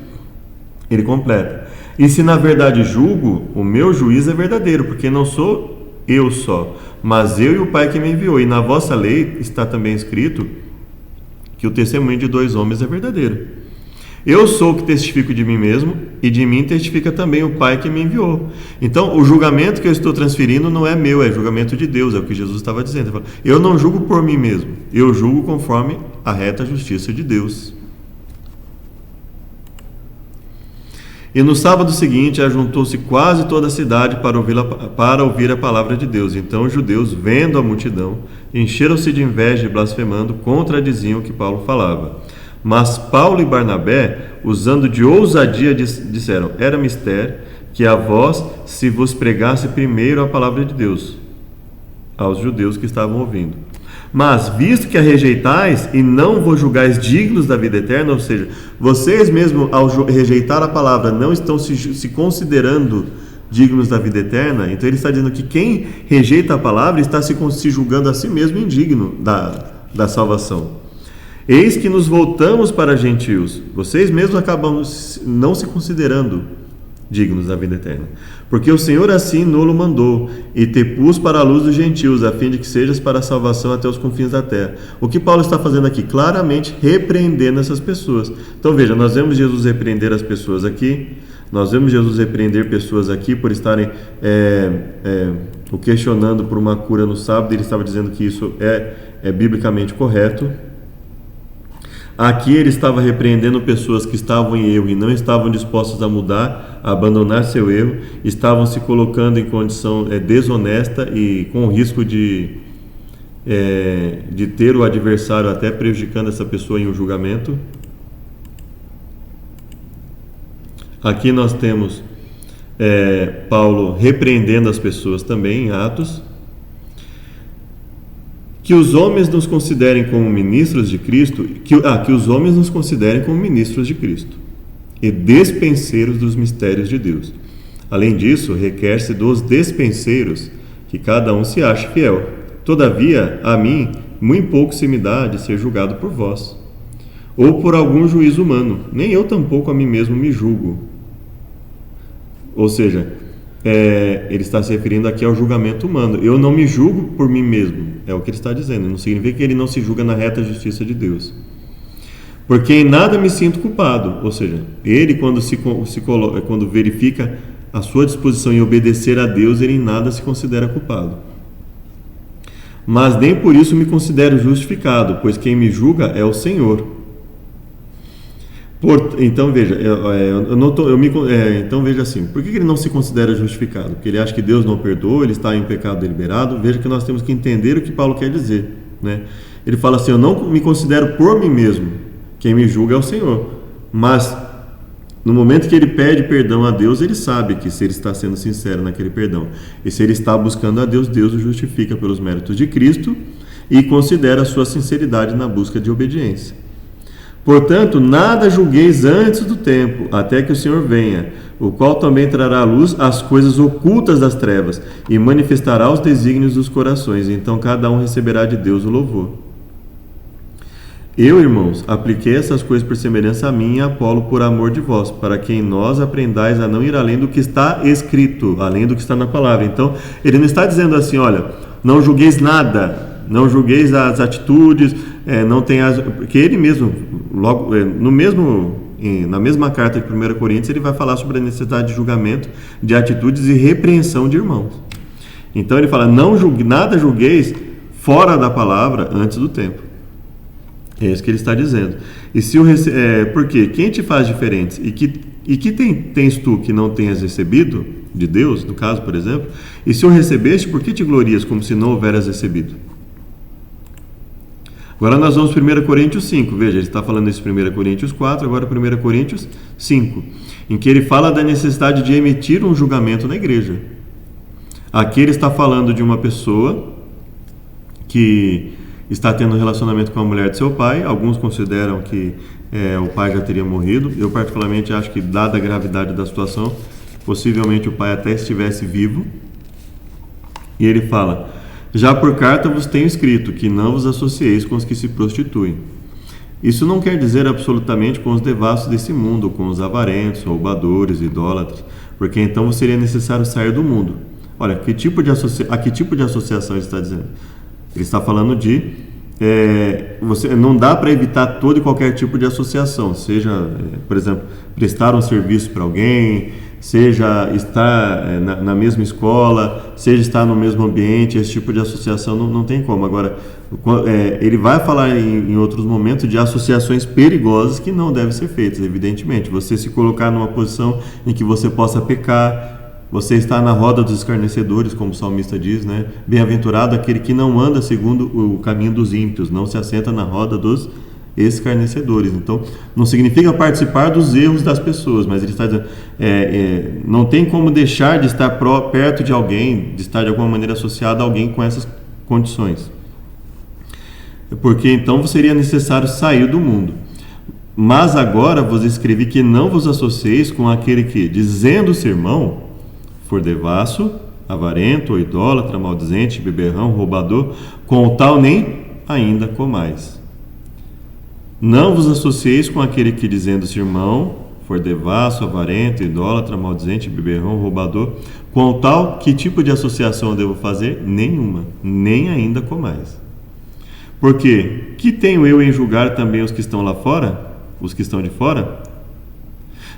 Ele completa, e se na verdade julgo, o meu juízo é verdadeiro, porque não sou eu só, mas eu e o Pai que me enviou, e na vossa lei está também escrito que o testemunho de dois homens é verdadeiro. Eu sou o que testifico de mim mesmo, e de mim testifica também o Pai que me enviou. Então, o julgamento que eu estou transferindo não é meu, é julgamento de Deus, é o que Jesus estava dizendo. Ele falou, eu não julgo por mim mesmo, eu julgo conforme a reta justiça de Deus. E no sábado seguinte, ajuntou-se quase toda a cidade para ouvir a palavra de Deus. Então os judeus, vendo a multidão, encheram-se de inveja e blasfemando, contradiziam o que Paulo falava. Mas Paulo e Barnabé, usando de ousadia, disseram, era mister que a vós se vos pregasse primeiro a palavra de Deus, aos judeus que estavam ouvindo. Mas, visto que a rejeitais e não vos julgais dignos da vida eterna, ou seja, vocês mesmos, ao rejeitar a palavra, não estão se considerando dignos da vida eterna, então ele está dizendo que quem rejeita a palavra está se julgando a si mesmo indigno da salvação. Eis que nos voltamos para gentios, vocês mesmos acabam não se considerando dignos da vida eterna, porque o Senhor assim nolo mandou, e te pus para a luz dos gentios, a fim de que sejas para a salvação até os confins da terra. O que Paulo está fazendo aqui? Claramente repreendendo essas pessoas. Então veja, nós vemos Jesus repreender as pessoas aqui, nós vemos Jesus repreender pessoas aqui por estarem o questionando por uma cura no sábado. Ele estava dizendo que isso é biblicamente correto. Aqui ele estava repreendendo pessoas que estavam em erro e não estavam dispostas a mudar, a abandonar seu erro, estavam se colocando em condição desonesta e com o risco de ter o adversário até prejudicando essa pessoa em um julgamento. Aqui nós temos Paulo repreendendo as pessoas também em Atos. Que os homens nos considerem como ministros de Cristo, que os homens nos considerem como ministros de Cristo e despenseiros dos mistérios de Deus. Além disso, requer-se dos despenseiros que cada um se ache fiel. Todavia, a mim, muito pouco se me dá de ser julgado por vós, ou por algum juízo humano, nem eu tampouco a mim mesmo me julgo. Ou seja, ele está se referindo aqui ao julgamento humano. Eu não me julgo por mim mesmo, é o que ele está dizendo. Não significa que ele não se julga na reta justiça de Deus. Porque em nada me sinto culpado. Ou seja, ele quando quando verifica a sua disposição em obedecer a Deus, ele em nada se considera culpado. Mas nem por isso me considero justificado, pois quem me julga é o Senhor. Então veja, então veja assim, por que ele não se considera justificado? Porque ele acha que Deus não perdoa, ele está em pecado deliberado. Veja que nós temos que entender o que Paulo quer dizer, né? Ele fala assim, eu não me considero por mim mesmo, quem me julga é o Senhor. Mas no momento que ele pede perdão a Deus, ele sabe que se ele está sendo sincero naquele perdão, e se ele está buscando a Deus, Deus o justifica pelos méritos de Cristo e considera a sua sinceridade na busca de obediência. Portanto, nada julgueis antes do tempo, até que o Senhor venha, o qual também trará à luz as coisas ocultas das trevas e manifestará os desígnios dos corações. Então cada um receberá de Deus o louvor. Eu, irmãos, apliquei essas coisas por semelhança a mim e a Apolo por amor de vós, para que em nós aprendais a não ir além do que está escrito, além do que está na palavra. Então, ele não está dizendo assim, olha, não julgueis nada, não julgueis as atitudes, não tenha, porque ele mesmo, logo na mesma carta de 1 Coríntios, ele vai falar sobre a necessidade de julgamento de atitudes e repreensão de irmãos. Então ele fala, nada julgueis fora da palavra antes do tempo. É isso que ele está dizendo. E se porque quem te faz diferentes e que tens tu que não tenhas recebido de Deus, no caso, por exemplo, e se o recebeste, por que te glorias como se não houveras recebido? Agora nós vamos 1 Coríntios 5, veja, ele está falando isso em 1 Coríntios 4, agora 1 Coríntios 5, em que ele fala da necessidade de emitir um julgamento na igreja. Aqui ele está falando de uma pessoa que está tendo um relacionamento com a mulher de seu pai. Alguns consideram que o pai já teria morrido. Eu particularmente acho que, dada a gravidade da situação, possivelmente o pai até estivesse vivo. E ele fala, já por carta vos tenho escrito que não vos associeis com os que se prostituem. Isso não quer dizer absolutamente com os devassos desse mundo, com os avarentos, roubadores, idólatras, porque então seria necessário sair do mundo. Olha, a que tipo de associação ele está dizendo? Ele está falando de você não dá para evitar todo e qualquer tipo de associação, seja, por exemplo, prestar um serviço para alguém, seja estar na mesma escola, seja estar no mesmo ambiente. Esse tipo de associação não tem como. Agora, ele vai falar em outros momentos de associações perigosas que não devem ser feitas, evidentemente. Você se colocar numa posição em que você possa pecar, você está na roda dos escarnecedores, como o salmista diz, né? Bem-aventurado aquele que não anda segundo o caminho dos ímpios, não se assenta na roda dos escarnecedores. Então, não significa participar dos erros das pessoas, mas ele está dizendo, não tem como deixar de estar perto de alguém, de estar de alguma maneira associado a alguém com essas condições. Porque então seria necessário sair do mundo. Mas agora vos escrevi que não vos associeis com aquele que, dizendo ser irmão, for devasso, avarento, idólatra, maldizente, beberrão, roubador, com o tal nem ainda comais. Não vos associeis com aquele que, dizendo-se irmão, for devasso, avarento, idólatra, maldizente, beberrão, roubador, com o tal, que tipo de associação eu devo fazer? Nenhuma, nem ainda comais. Porque que tenho eu em julgar também os que estão lá fora? Os que estão de fora?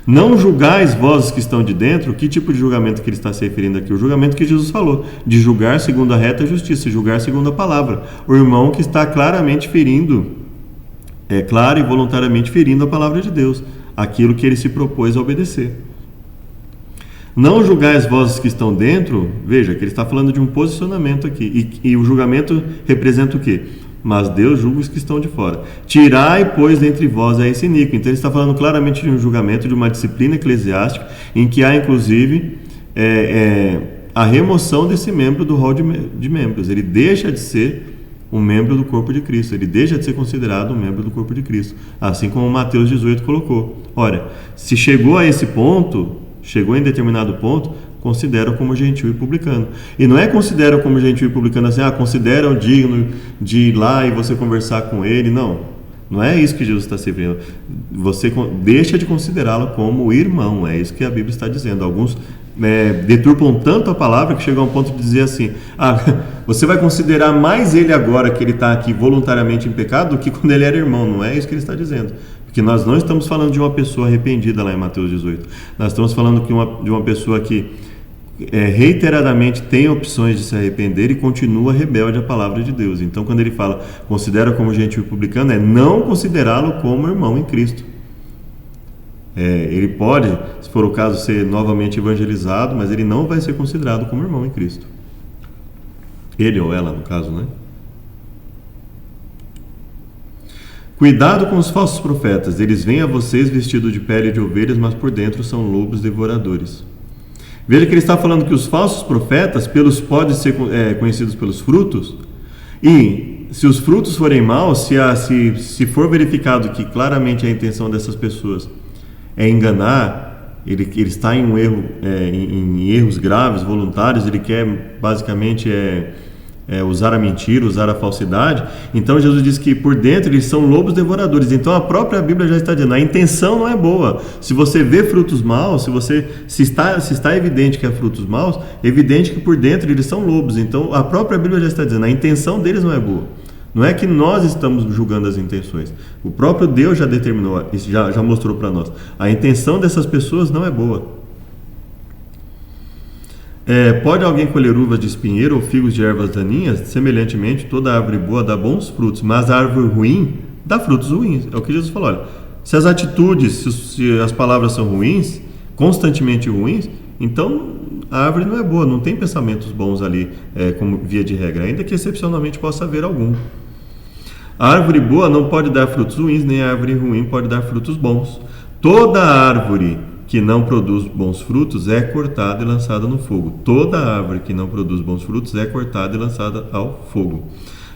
Não julgais vós os que estão de dentro. Que tipo de julgamento que ele está se referindo aqui? O julgamento que Jesus falou, de julgar segundo a reta justiça, julgar segundo a palavra. O irmão que está claramente ferindo, claro e voluntariamente ferindo a palavra de Deus, aquilo que ele se propôs a obedecer. Não julgais vós os que estão dentro. Veja que ele está falando de um posicionamento aqui, e o julgamento representa o quê? Mas Deus julga os que estão de fora. Tirai, pois, dentre vós esse iníquo. Então ele está falando claramente de um julgamento, de uma disciplina eclesiástica, em que há inclusive a remoção desse membro do rol de membros. Ele deixa de ser um membro do corpo de Cristo, ele deixa de ser considerado um membro do corpo de Cristo, assim como Mateus 18 colocou. Ora, se chegou a esse ponto, chegou em determinado ponto, considera como gentil e publicano. E não é considera como gentil e publicano assim, considera o digno de ir lá e você conversar com ele. Não é isso que Jesus está se referindo. Você deixa de considerá-lo como irmão, é isso que a Bíblia está dizendo. Alguns deturpam tanto a palavra que chegam a um ponto de dizer assim, você vai considerar mais ele agora que ele está aqui voluntariamente em pecado do que quando ele era irmão. Não é isso que ele está dizendo. Porque nós não estamos falando de uma pessoa arrependida lá em Mateus 18. Nós estamos falando de uma pessoa que reiteradamente tem opções de se arrepender e continua rebelde à palavra de Deus. Então, quando ele fala, considera como gentil e publicano, não considerá-lo como irmão em Cristo. Ele pode, se for o caso, ser novamente evangelizado, mas ele não vai ser considerado como irmão em Cristo. Ele ou ela, no caso, né? Cuidado com os falsos profetas, eles vêm a vocês vestidos de pele de ovelhas, mas por dentro são lobos devoradores. Veja que ele está falando que os falsos profetas podem ser conhecidos pelos frutos, e se os frutos forem maus, se for verificado que claramente a intenção dessas pessoas é enganar, ele está em um erro, em erros graves, voluntários, ele quer basicamente usar a mentira, usar a falsidade. Então Jesus diz que por dentro eles são lobos devoradores. Então a própria Bíblia já está dizendo, a intenção não é boa. Se você vê frutos maus, se está evidente que há frutos maus, é evidente que por dentro eles são lobos. Então a própria Bíblia já está dizendo, a intenção deles não é boa. Não é que nós estamos julgando as intenções. O próprio Deus já determinou, já mostrou para nós. A intenção dessas pessoas não é boa. Pode alguém colher uvas de espinheiro ou figos de ervas daninhas? Semelhantemente, toda árvore boa dá bons frutos, mas a árvore ruim dá frutos ruins. É o que Jesus falou. Olha, se as atitudes, se as palavras são ruins, constantemente ruins, então a árvore não é boa, não tem pensamentos bons ali, como via de regra, ainda que excepcionalmente possa haver algum. A árvore boa não pode dar frutos ruins, nem a árvore ruim pode dar frutos bons. Toda árvore que não produz bons frutos é cortada e lançada no fogo. Toda árvore que não produz bons frutos é cortada e lançada ao fogo.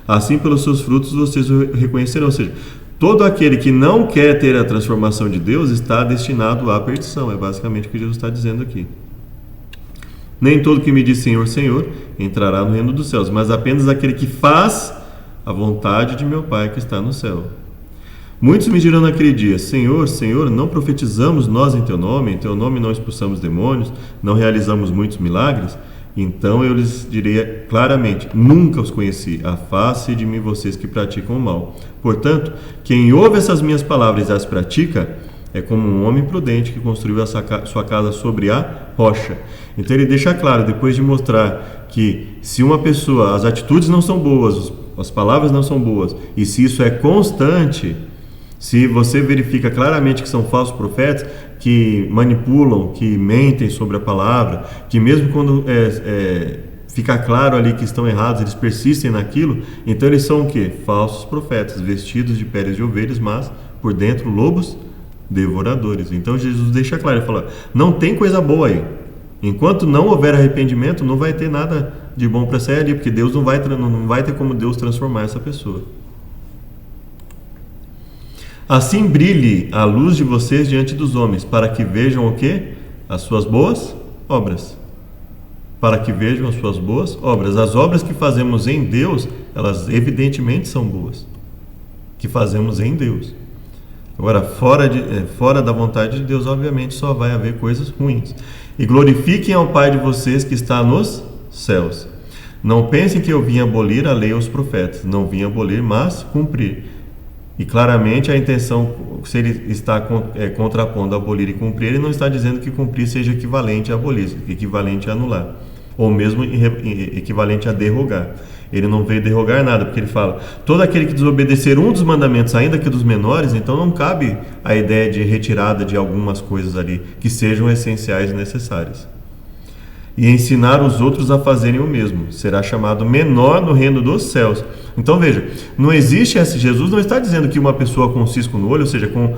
Assim, pelos seus frutos vocês o reconhecerão. Ou seja, todo aquele que não quer ter a transformação de Deus está destinado à perdição. É basicamente o que Jesus está dizendo aqui. Nem todo que me diz Senhor, Senhor entrará no reino dos céus, mas apenas aquele que faz a vontade de meu Pai que está no céu. Muitos me dirão naquele dia, Senhor, Senhor, não profetizamos nós em Teu nome não expulsamos demônios, não realizamos muitos milagres? Então eu lhes direi claramente: nunca os conheci, afaste de mim vocês que praticam o mal. Portanto, quem ouve essas minhas palavras e as pratica, é como um homem prudente que construiu a sua casa sobre a rocha. Então ele deixa claro, depois de mostrar que se uma pessoa, as atitudes não são boas, as palavras não são boas, e se isso é constante, se você verifica claramente que são falsos profetas, que manipulam, que mentem sobre a palavra, que mesmo quando fica claro ali que estão errados, eles persistem naquilo, então eles são o quê? Falsos profetas, vestidos de peles de ovelhas, mas por dentro lobos devoradores. Então Jesus deixa claro, ele fala: não tem coisa boa aí. Enquanto não houver arrependimento, não vai ter nada de bom para sair ali, porque Deus não vai ter como Deus transformar essa pessoa. Assim brilhe a luz de vocês diante dos homens, para que vejam o quê? As suas boas obras. Para que vejam as suas boas obras. As obras que fazemos em Deus, elas evidentemente são boas. Que fazemos em Deus. Agora, fora da vontade de Deus, obviamente, só vai haver coisas ruins. E glorifiquem ao Pai de vocês que está nos céus. Não pensem que eu vim abolir a lei aos profetas. Não vim abolir, mas cumprir. E claramente a intenção, se ele está contrapondo abolir e cumprir, ele não está dizendo que cumprir seja equivalente a abolir, equivalente a anular, ou mesmo equivalente a derrogar. Ele não veio derrogar nada, porque ele fala: todo aquele que desobedecer um dos mandamentos, ainda que dos menores, então não cabe a ideia de retirada de algumas coisas ali, que sejam essenciais e necessárias. E ensinar os outros a fazerem o mesmo, será chamado menor no reino dos céus. Então veja, não existe Jesus não está dizendo que uma pessoa com um cisco no olho, ou seja, com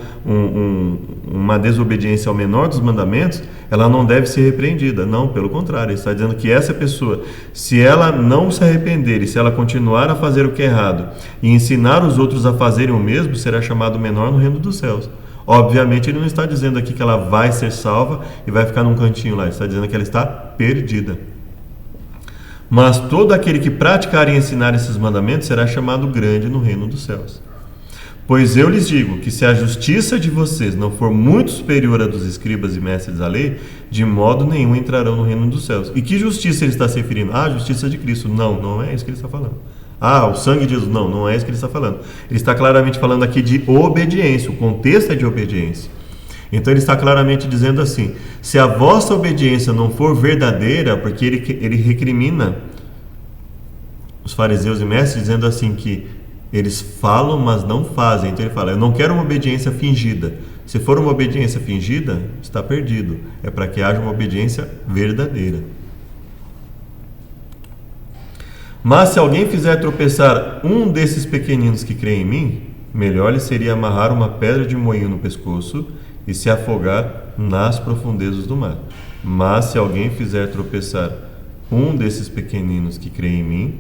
uma desobediência ao menor dos mandamentos, ela não deve ser repreendida. Não, pelo contrário, ele está dizendo que essa pessoa, se ela não se arrepender e se ela continuar a fazer o que é errado e ensinar os outros a fazerem o mesmo, será chamado menor no reino dos céus. Obviamente ele não está dizendo aqui que ela vai ser salva e vai ficar num cantinho lá, ele está dizendo que ela está perdida. Mas todo aquele que praticar e ensinar esses mandamentos será chamado grande no reino dos céus. Pois eu lhes digo que se a justiça de vocês não for muito superior à dos escribas e mestres da lei, de modo nenhum entrarão no reino dos céus. E que justiça ele está se referindo? Ah, a justiça de Cristo. Não, não é isso que ele está falando. Ah, o sangue de Jesus. Não, não é isso que ele está falando. Ele está claramente falando aqui de obediência. O contexto é de obediência. Então ele está claramente dizendo assim: se a vossa obediência não for verdadeira, porque ele recrimina os fariseus e mestres dizendo assim que eles falam, mas não fazem. Então ele fala: eu não quero uma obediência fingida. Se for uma obediência fingida, está perdido. É para que haja uma obediência verdadeira. Mas se alguém fizer tropeçar um desses pequeninos que creem em mim, melhor lhe seria amarrar uma pedra de moinho no pescoço e se afogar nas profundezas do mar. Mas se alguém fizer tropeçar um desses pequeninos que creem em mim,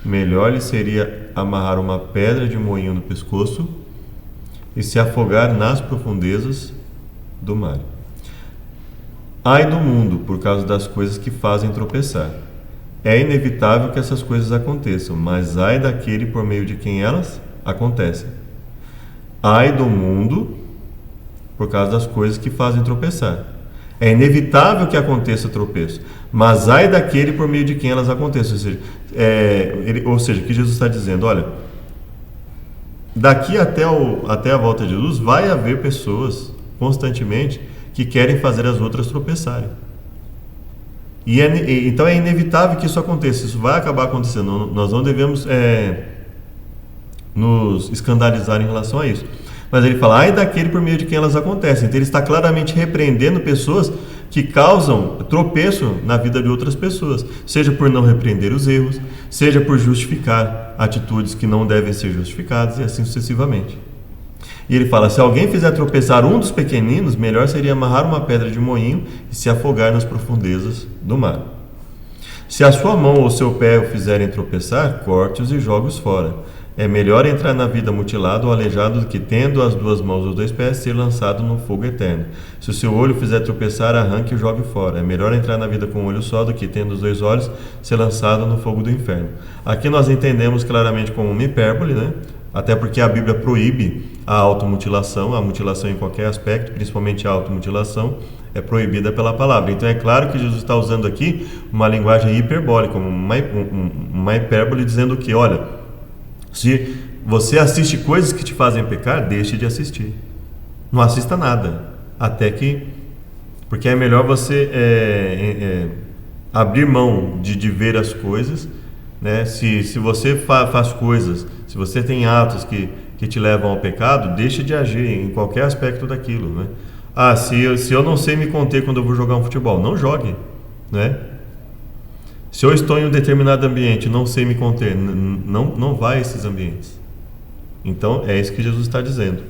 melhor lhe seria amarrar uma pedra de moinho no pescoço e se afogar nas profundezas do mar. Ai do mundo por causa das coisas que fazem tropeçar. É inevitável que essas coisas aconteçam, mas ai daquele por meio de quem elas acontecem. Ai do mundo por causa das coisas que fazem tropeçar. É inevitável que aconteça tropeço, mas ai daquele por meio de quem elas acontecem. Ou seja, o que Jesus está dizendo: olha, daqui até a volta de Jesus vai haver pessoas constantemente que querem fazer as outras tropeçarem. Então é inevitável que isso aconteça, isso vai acabar acontecendo. Nós não devemos nos escandalizar em relação a isso. Mas ele fala: ai daquele por meio de quem elas acontecem. Então ele está claramente repreendendo pessoas que causam tropeço na vida de outras pessoas, seja por não repreender os erros, seja por justificar atitudes que não devem ser justificadas, e assim sucessivamente. E ele fala: se alguém fizer tropeçar um dos pequeninos, melhor seria amarrar uma pedra de moinho e se afogar nas profundezas do mar. Se a sua mão ou seu pé o fizerem tropeçar, corte-os e jogue-os fora. É melhor entrar na vida mutilado ou aleijado do que, tendo as duas mãos ou os dois pés, ser lançado no fogo eterno. Se o seu olho fizer tropeçar, arranque e jogue fora. É melhor entrar na vida com um olho só do que, tendo os dois olhos, ser lançado no fogo do inferno. Aqui nós entendemos claramente como uma hipérbole, né? Até porque a Bíblia proíbe a automutilação, a mutilação em qualquer aspecto, principalmente a automutilação, é proibida pela palavra. Então é claro que Jesus está usando aqui uma linguagem hiperbólica, uma hipérbole, dizendo que, olha, se você assiste coisas que te fazem pecar, deixe de assistir. Não assista nada, até que... Porque é melhor você abrir mão de ver as coisas, né? Se você faz coisas, se você tem atos que te levam ao pecado, deixe de agir em qualquer aspecto daquilo, né? Se eu não sei me conter quando eu vou jogar um futebol, não jogue, né? Se eu estou em um determinado ambiente, não sei me conter, não vá a esses ambientes. Então é isso que Jesus está dizendo.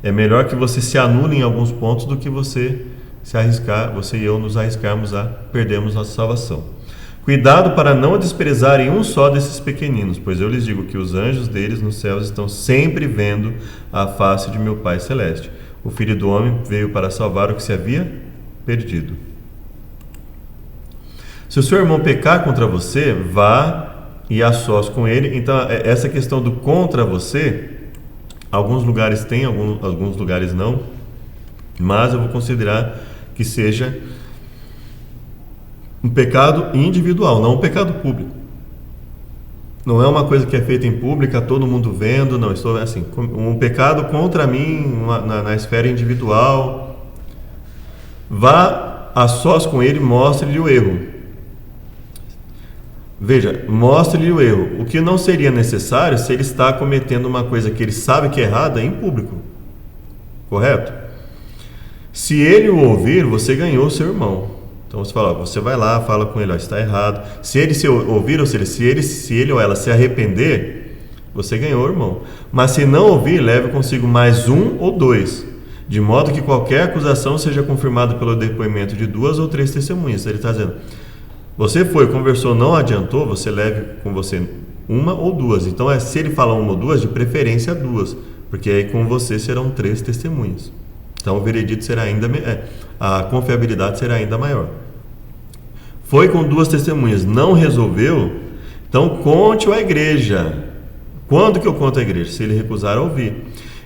É melhor que você se anule em alguns pontos do que você se arriscar, você e eu nos arriscarmos a perdermos nossa salvação. Cuidado para não desprezarem um só desses pequeninos, pois eu lhes digo que os anjos deles nos céus estão sempre vendo a face de meu Pai Celeste. O Filho do Homem veio para salvar o que se havia perdido. Se o seu irmão pecar contra você, vá e a sós com ele. Então, essa questão do contra você, alguns lugares tem, alguns lugares não, mas eu vou considerar que seja um pecado individual, não um pecado público. Não é uma coisa que é feita em público, todo mundo vendo, não. Estou assim, um pecado contra mim na esfera individual. Vá a sós com ele, mostre-lhe o erro. Veja, mostre-lhe o erro. O que não seria necessário se ele está cometendo uma coisa que ele sabe que é errada em público. Correto? Se ele o ouvir, você ganhou o seu irmão. Então você fala, você vai lá, fala com ele, está errado. Se ele se ouvir, ou seja, se ele ou ela se arrepender, você ganhou o irmão. Mas se não ouvir, leve consigo mais um ou dois, de modo que qualquer acusação seja confirmada pelo depoimento de 2 ou 3 testemunhas. Ele está dizendo, você conversou, não adiantou, você leve com você 1 ou 2. Então se ele falar 1 ou 2, de preferência 2, porque aí com você serão 3 testemunhas. Então o veredito será a confiabilidade será ainda maior. Foi com 2 testemunhas, não resolveu, então conte-o à igreja. Quando que eu conto à igreja? Se ele recusar a ouvir.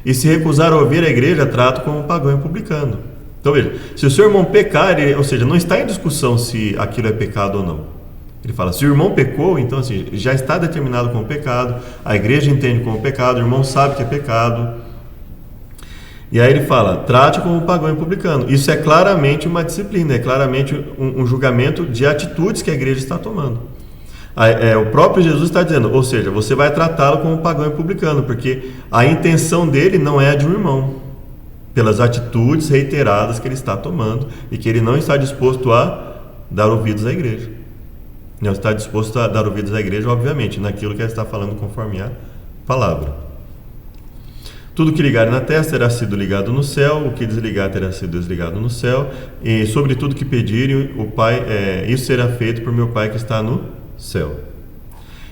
E se recusar a ouvir a igreja, trato como pagão e publicano. Então veja, se o seu irmão pecar, ou seja, não está em discussão se aquilo é pecado ou não. Ele fala, se o irmão pecou, então assim, já está determinado como pecado, a igreja entende como pecado, o irmão sabe que é pecado. E aí ele fala, trate como pagão e publicano. Isso é claramente uma disciplina, é claramente um julgamento de atitudes que a igreja está tomando. O próprio Jesus está dizendo, ou seja, você vai tratá-lo como pagão e publicano, porque a intenção dele não é a de um irmão, pelas atitudes reiteradas que ele está tomando e que ele não está disposto a dar ouvidos à igreja. Não está disposto a dar ouvidos à igreja, obviamente, naquilo que ele está falando conforme a palavra. Tudo que ligar na terra terá sido ligado no céu, o que desligar terá sido desligado no céu, e sobre tudo que pedirem, o Pai, isso será feito por meu Pai que está no céu.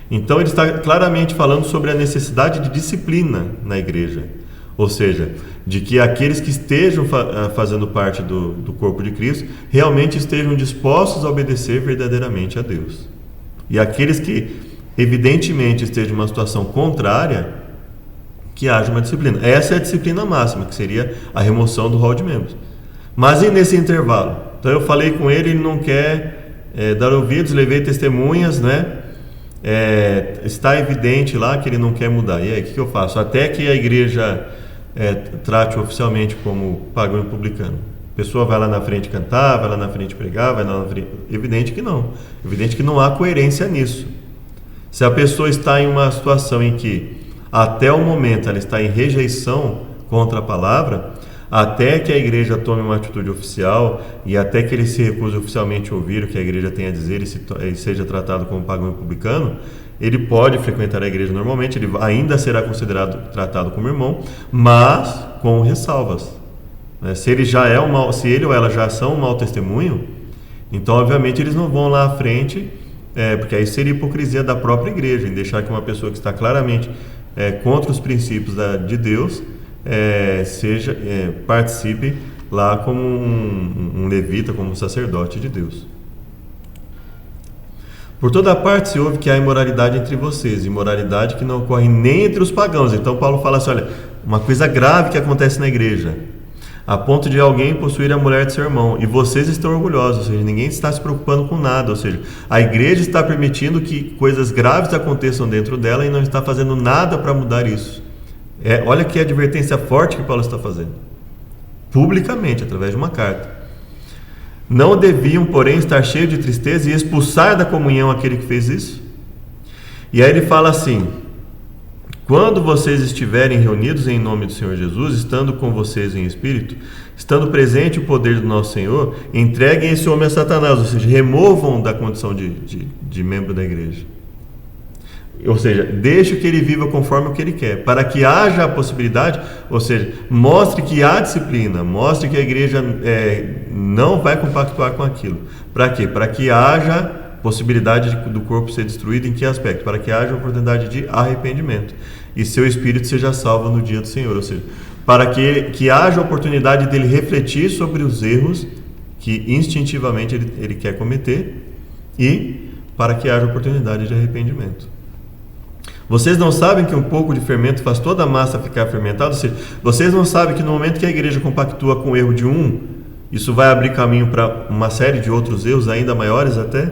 Então ele está claramente falando sobre a necessidade de disciplina na igreja, ou seja, de que aqueles que estejam fazendo parte do corpo de Cristo realmente estejam dispostos a obedecer verdadeiramente a Deus. E aqueles que evidentemente estejam em uma situação contrária, que haja uma disciplina. Essa é a disciplina máxima, que seria a remoção do rol de membros. Mas e nesse intervalo? Então eu falei com ele, ele não quer dar ouvidos, levei testemunhas, né? Está evidente lá que ele não quer mudar. E aí, o que eu faço? Até que a igreja trate oficialmente como pagão e publicano. A pessoa vai lá na frente cantar, vai lá na frente pregar, vai lá na frente... Evidente que não. Evidente que não há coerência nisso. Se a pessoa está em uma situação em que até o momento ela está em rejeição contra a palavra, até que a igreja tome uma atitude oficial e até que ele se recuse oficialmente a ouvir o que a igreja tem a dizer e seja tratado como pagão e publicano, ele pode frequentar a igreja normalmente, ele ainda será tratado como irmão, mas com ressalvas. Se ele ou ela já são um mau testemunho, então obviamente eles não vão lá à frente, porque aí seria hipocrisia da própria igreja, em deixar que uma pessoa que está claramente contra os princípios de Deus participe lá como um levita, como um sacerdote de Deus. Por toda parte se ouve que há imoralidade entre vocês, imoralidade que não ocorre nem entre os pagãos. Então Paulo fala assim, olha, uma coisa grave que acontece na igreja. a ponto de alguém possuir a mulher de seu irmão, e vocês estão orgulhosos, ou seja, ninguém está se preocupando com nada, ou seja, a igreja está permitindo que coisas graves aconteçam dentro dela e não está fazendo nada para mudar isso. Olha que advertência forte que Paulo está fazendo, publicamente, através de uma carta. Não deviam, porém, estar cheios de tristeza e expulsar da comunhão aquele que fez isso? E aí ele fala assim: quando vocês estiverem reunidos em nome do Senhor Jesus, estando com vocês em espírito, estando presente o poder do nosso Senhor, entreguem esse homem a Satanás, ou seja, removam da condição de membro da igreja. Ou seja, deixe que ele viva conforme o que ele quer, para que haja a possibilidade, ou seja, mostre que há disciplina, mostre que a igreja não vai compactuar com aquilo. Para quê? Para que haja possibilidade do corpo ser destruído. Em que aspecto? Para que haja oportunidade de arrependimento e seu espírito seja salvo no dia do Senhor, ou seja, para que haja oportunidade dele refletir sobre os erros que instintivamente ele quer cometer e para que haja oportunidade de arrependimento. Vocês não sabem que um pouco de fermento faz toda a massa ficar fermentada? Ou seja, vocês não sabem que no momento que a igreja compactua com o erro de um, isso vai abrir caminho para uma série de outros erros ainda maiores até?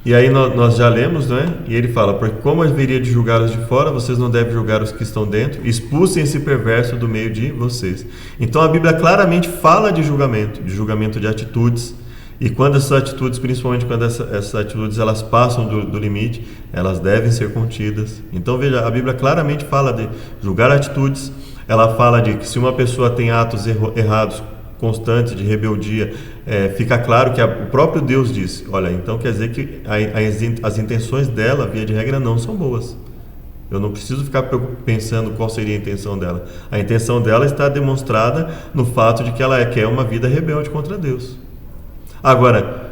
E aí nós já lemos, não é? E ele fala: porque como haveria de julgar os de fora, vocês não devem julgar os que estão dentro, expulsem esse perverso do meio de vocês. Então a Bíblia claramente fala de julgamento de atitudes. E quando essas atitudes, principalmente quando essas atitudes elas passam do limite, elas devem ser contidas. Então veja, a Bíblia claramente fala de julgar atitudes. Ela fala de que se uma pessoa tem atos errados constantes de rebeldia, fica claro que o próprio Deus disse: olha, então quer dizer que as intenções dela, via de regra, não são boas. Eu não preciso ficar pensando qual seria a intenção dela. A intenção dela está demonstrada no fato de que ela quer uma vida rebelde contra Deus. Agora,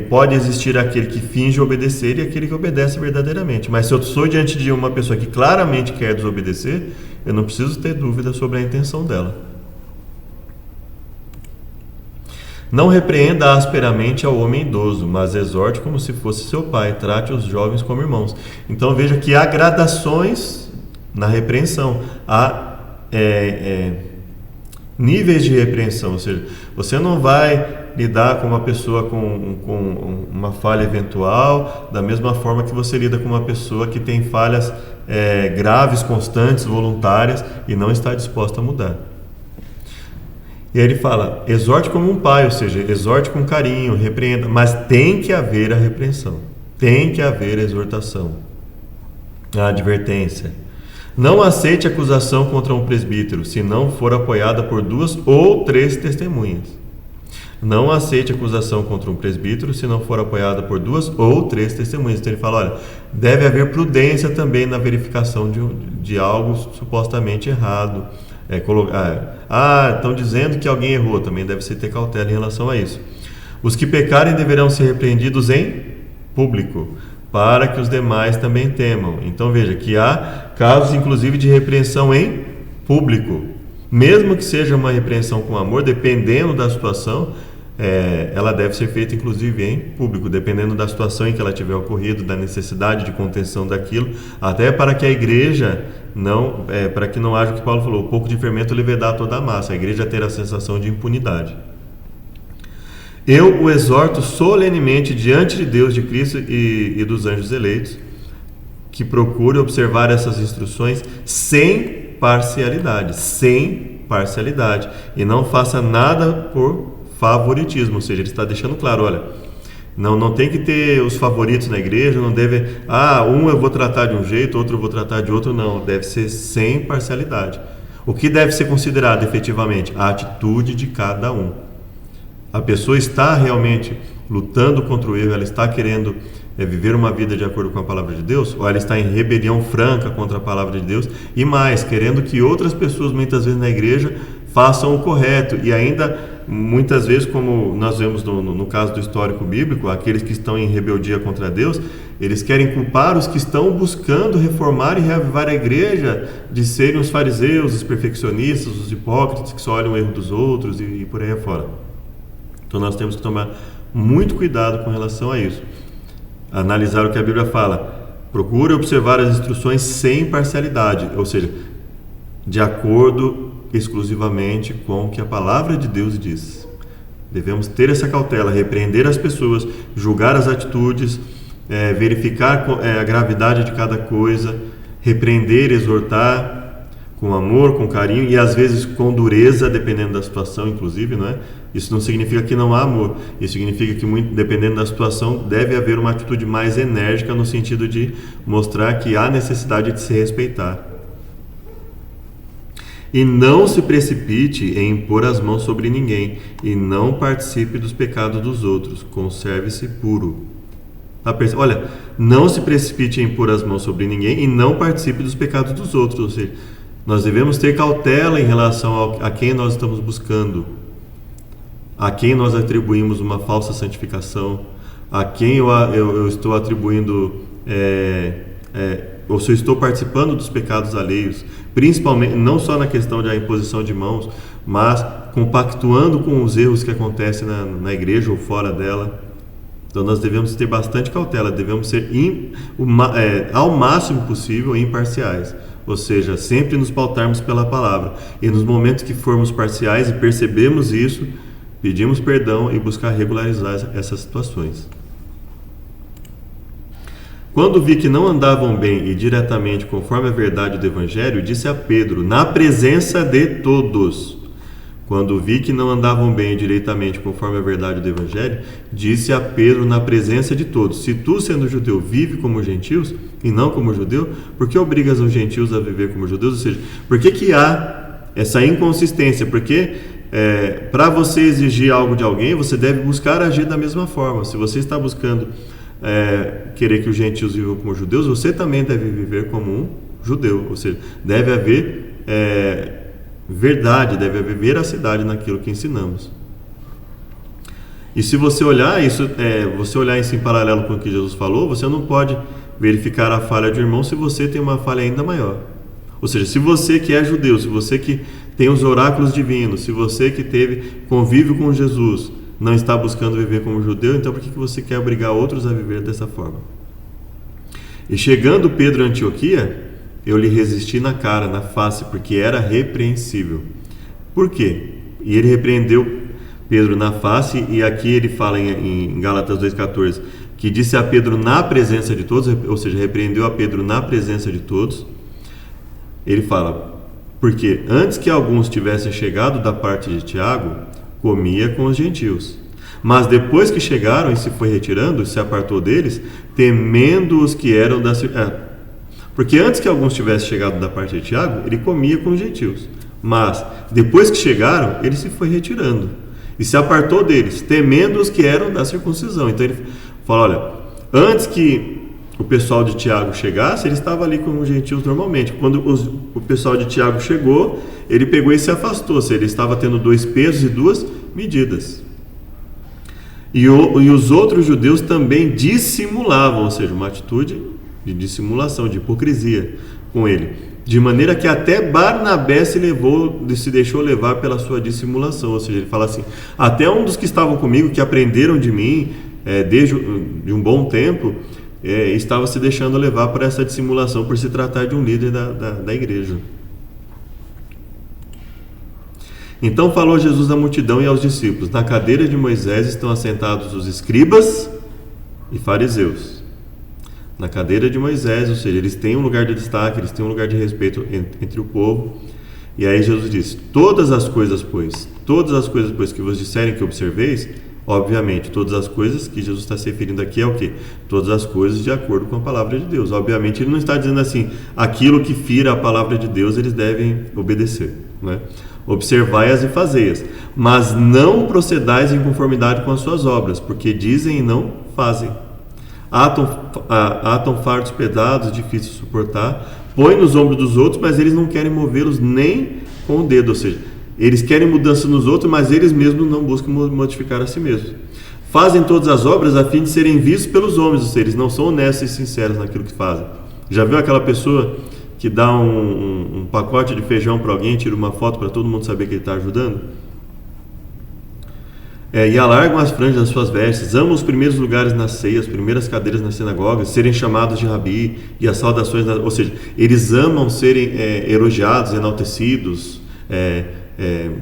pode existir aquele que finge obedecer e aquele que obedece verdadeiramente. Mas se eu estou diante de uma pessoa que claramente quer desobedecer, eu não preciso ter dúvida sobre a intenção dela. Não repreenda asperamente ao homem idoso, mas exorte como se fosse seu pai. Trate os jovens como irmãos. Então veja que há gradações na repreensão. Há níveis de repreensão, ou seja, você não vai lidar com uma pessoa com uma falha eventual da mesma forma que você lida com uma pessoa que tem falhas graves, constantes, voluntárias e não está disposta a mudar. E aí ele fala: exorte como um pai, ou seja, exorte com carinho, repreenda, mas tem que haver a repreensão, tem que haver a exortação, a advertência. Não aceite acusação contra um presbítero, se não for apoiada por 2 ou 3 testemunhas. Não aceite acusação contra um presbítero, se não for apoiada por 2 ou 3 testemunhas. Então ele fala: olha, deve haver prudência também na verificação de algo supostamente errado. Estão dizendo que alguém errou, também deve-se ter cautela em relação a isso. Os que pecarem deverão ser repreendidos em público, para que os demais também temam. Então veja que há casos inclusive de repreensão em público, mesmo que seja uma repreensão com amor, dependendo da situação, ela deve ser feita inclusive em público, dependendo da situação em que ela tiver ocorrido, da necessidade de contenção daquilo, até para que a igreja para que não haja o que Paulo falou: o pouco de fermento levedar toda a massa, a igreja ter a sensação de impunidade. Eu o exorto solenemente diante de Deus, de Cristo e dos anjos eleitos, que procure observar essas instruções sem parcialidade, e não faça nada por favoritismo, ou seja, ele está deixando claro: olha, não tem que ter os favoritos na igreja, não deve, um eu vou tratar de um jeito, outro eu vou tratar de outro, não, deve ser sem parcialidade. O que deve ser considerado efetivamente? A atitude de cada um. A pessoa está realmente lutando contra o erro, ela está querendo viver uma vida de acordo com a palavra de Deus, ou ela está em rebelião franca contra a palavra de Deus, e mais, querendo que outras pessoas muitas vezes na igreja façam o correto, e ainda muitas vezes, como nós vemos no caso do histórico bíblico, aqueles que estão em rebeldia contra Deus, eles querem culpar os que estão buscando reformar e reavivar a igreja de serem os fariseus, os perfeccionistas, os hipócritas que só olham o erro dos outros e por aí afora. Então nós temos que tomar muito cuidado com relação a isso. Analisar o que a Bíblia fala. Procure observar as instruções sem parcialidade, ou seja, de acordo exclusivamente com o que a palavra de Deus diz. Devemos ter essa cautela, repreender as pessoas, julgar as atitudes, verificar a gravidade de cada coisa, repreender, exortar com amor, com carinho e às vezes com dureza, dependendo da situação, inclusive, não é? Isso não significa que não há amor. Isso significa que, dependendo da situação, deve haver uma atitude mais enérgica no sentido de mostrar que há necessidade de se respeitar. E não se precipite em impor as mãos sobre ninguém, e não participe dos pecados dos outros. Conserve-se puro. Olha, não se precipite em impor as mãos sobre ninguém e não participe dos pecados dos outros. Ou seja, nós devemos ter cautela em relação a quem nós estamos buscando, a quem nós atribuímos uma falsa santificação, a quem eu estou atribuindo, ou se eu estou participando dos pecados alheios, principalmente, não só na questão da imposição de mãos, mas compactuando com os erros que acontecem na igreja ou fora dela. Então nós devemos ter bastante cautela, devemos ser ao máximo possível imparciais, ou seja, sempre nos pautarmos pela palavra, e nos momentos que formos parciais e percebemos isso, pedimos perdão e buscar regularizar essas situações. Quando vi que não andavam bem e diretamente conforme a verdade do Evangelho, disse a Pedro, na presença de todos. Quando vi que não andavam bem e diretamente conforme a verdade do Evangelho, disse a Pedro na presença de todos, se tu, sendo judeu, vive como gentios e não como judeu, por que obrigas os gentios a viver como judeus? Ou seja, por que há essa inconsistência? Porque para você exigir algo de alguém, você deve buscar agir da mesma forma. Se você está buscando querer que os gentios vivam como judeus, você também deve viver como um judeu. Ou seja, deve haver verdade, deve haver veracidade naquilo que ensinamos. E se você olhar isso, você olhar isso em paralelo com o que Jesus falou, você não pode verificar a falha de um irmão se você tem uma falha ainda maior. Ou seja, se você que é judeu, se você que tem os oráculos divinos, se você que teve convívio com Jesus, não está buscando viver como judeu, então por que você quer obrigar outros a viver dessa forma? E chegando Pedro a Antioquia, eu lhe resisti na cara, na face, porque era repreensível. Por quê? E ele repreendeu Pedro na face, e aqui ele fala em Gálatas 2,14, que disse a Pedro na presença de todos, ou seja, repreendeu a Pedro na presença de todos. Ele fala, porque antes que alguns tivessem chegado da parte de Tiago, comia com os gentios. Mas depois que chegaram e se foi retirando, se apartou deles, temendo os que eram da porque antes que alguns tivessem chegado da parte de Tiago, ele comia com os gentios. Mas depois que chegaram, ele se foi retirando e se apartou deles, temendo os que eram da circuncisão. Então ele fala, olha, antes que o pessoal de Tiago chegasse, ele estava ali com os gentios normalmente. Quando o pessoal de Tiago chegou, ele pegou e se afastou, ou seja, ele estava tendo 2 pesos e 2 medidas. E os outros judeus também dissimulavam, ou seja, uma atitude de dissimulação, de hipocrisia com ele, de maneira que até Barnabé se deixou levar pela sua dissimulação. Ou seja, ele fala assim, até um dos que estavam comigo, que aprenderam de mim desde um bom tempo, estava se deixando levar para essa dissimulação, por se tratar de um líder da igreja. Então falou Jesus à multidão e aos discípulos, na cadeira de Moisés estão assentados os escribas e fariseus. Na cadeira de Moisés, ou seja, eles têm um lugar de destaque, eles têm um lugar de respeito entre o povo. E aí Jesus diz, todas as coisas, pois que vos disserem que observeis, obviamente, todas as coisas que Jesus está se referindo aqui é o quê? Todas as coisas de acordo com a palavra de Deus. Obviamente, ele não está dizendo assim, aquilo que fira a palavra de Deus, eles devem obedecer, né? Observai-as e fazei-as, mas não procedais em conformidade com as suas obras, porque dizem e não fazem. Atam fardos pesados, difíceis de suportar, põem nos ombros dos outros, mas eles não querem movê-los nem com o dedo, ou seja, eles querem mudança nos outros, mas eles mesmos não buscam modificar a si mesmos. Fazem todas as obras a fim de serem vistos pelos homens, ou seja, eles não são honestos e sinceros naquilo que fazem. Já viu aquela pessoa que dá um pacote de feijão para alguém, tira uma foto para todo mundo saber que ele está ajudando? E alargam as franjas das suas vestes, amam os primeiros lugares na ceia, as primeiras cadeiras nas sinagogas, serem chamados de rabi e as saudações, ou seja, eles amam serem elogiados, enaltecidos,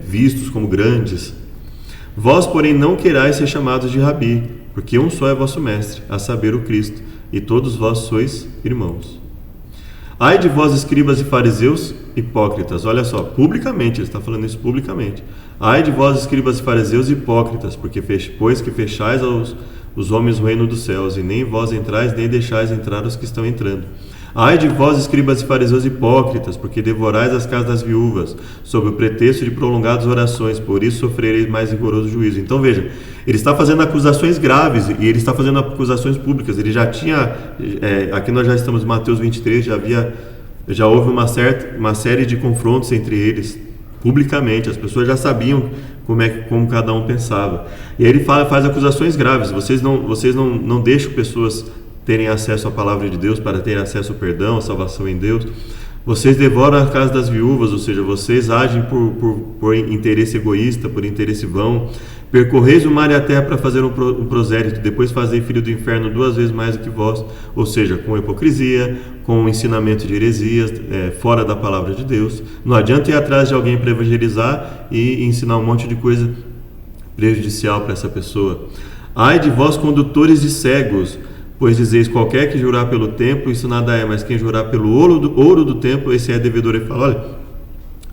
vistos como grandes. Vós, porém, não querais ser chamados de rabi, porque um só é vosso mestre, a saber, o Cristo, e todos vós sois irmãos. Ai de vós, escribas e fariseus hipócritas. Olha só, publicamente, ele está falando isso publicamente. Ai de vós, escribas e fariseus hipócritas, pois que fechais os homens o reino dos céus, e nem vós entrais, nem deixais entrar os que estão entrando. Ai de vós, escribas e fariseus hipócritas, porque devorais as casas das viúvas, sob o pretexto de prolongadas orações, por isso sofrereis mais rigoroso juízo. Então veja, ele está fazendo acusações graves, e ele está fazendo acusações públicas. Ele já tinha, aqui nós já estamos em Mateus 23, já houve uma série de confrontos entre eles, publicamente, as pessoas já sabiam como cada um pensava. E aí ele faz acusações graves. Vocês não deixam pessoas terem acesso à palavra de Deus, para terem acesso ao perdão, à salvação em Deus. Vocês devoram a casa das viúvas, ou seja, vocês agem por interesse egoísta, por interesse vão. Percorreis o mar e a terra para fazer um prosélito, depois fazei filho do inferno 2 vezes mais do que vós, ou seja, com hipocrisia, com ensinamento de heresias, fora da palavra de Deus. Não adianta ir atrás de alguém para evangelizar e ensinar um monte de coisa prejudicial para essa pessoa. Ai de vós, condutores de cegos, pois dizeis, qualquer que jurar pelo templo, isso nada é, mas quem jurar pelo ouro do templo, esse é devedor. Ele fala, olha,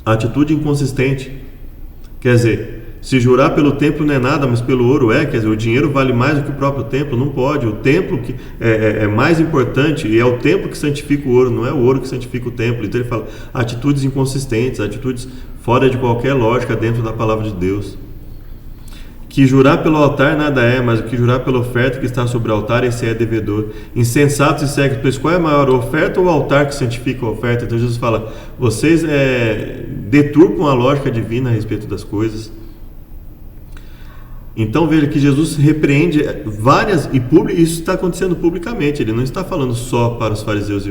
atitude inconsistente. Quer dizer, se jurar pelo templo não é nada, mas pelo ouro é, quer dizer, o dinheiro vale mais do que o próprio templo, não pode. O templo que é mais importante, e é o templo que santifica o ouro, não é o ouro que santifica o templo. Então ele fala, atitudes inconsistentes, atitudes fora de qualquer lógica dentro da palavra de Deus. Que jurar pelo altar nada é, mas o que jurar pela oferta que está sobre o altar, esse é devedor. Insensatos e cegos, pois qual é a maior, a oferta ou o altar que santifica a oferta? Então Jesus fala, vocês deturpam a lógica divina a respeito das coisas. Então veja que Jesus repreende várias, isso está acontecendo publicamente, ele não está falando só para os fariseus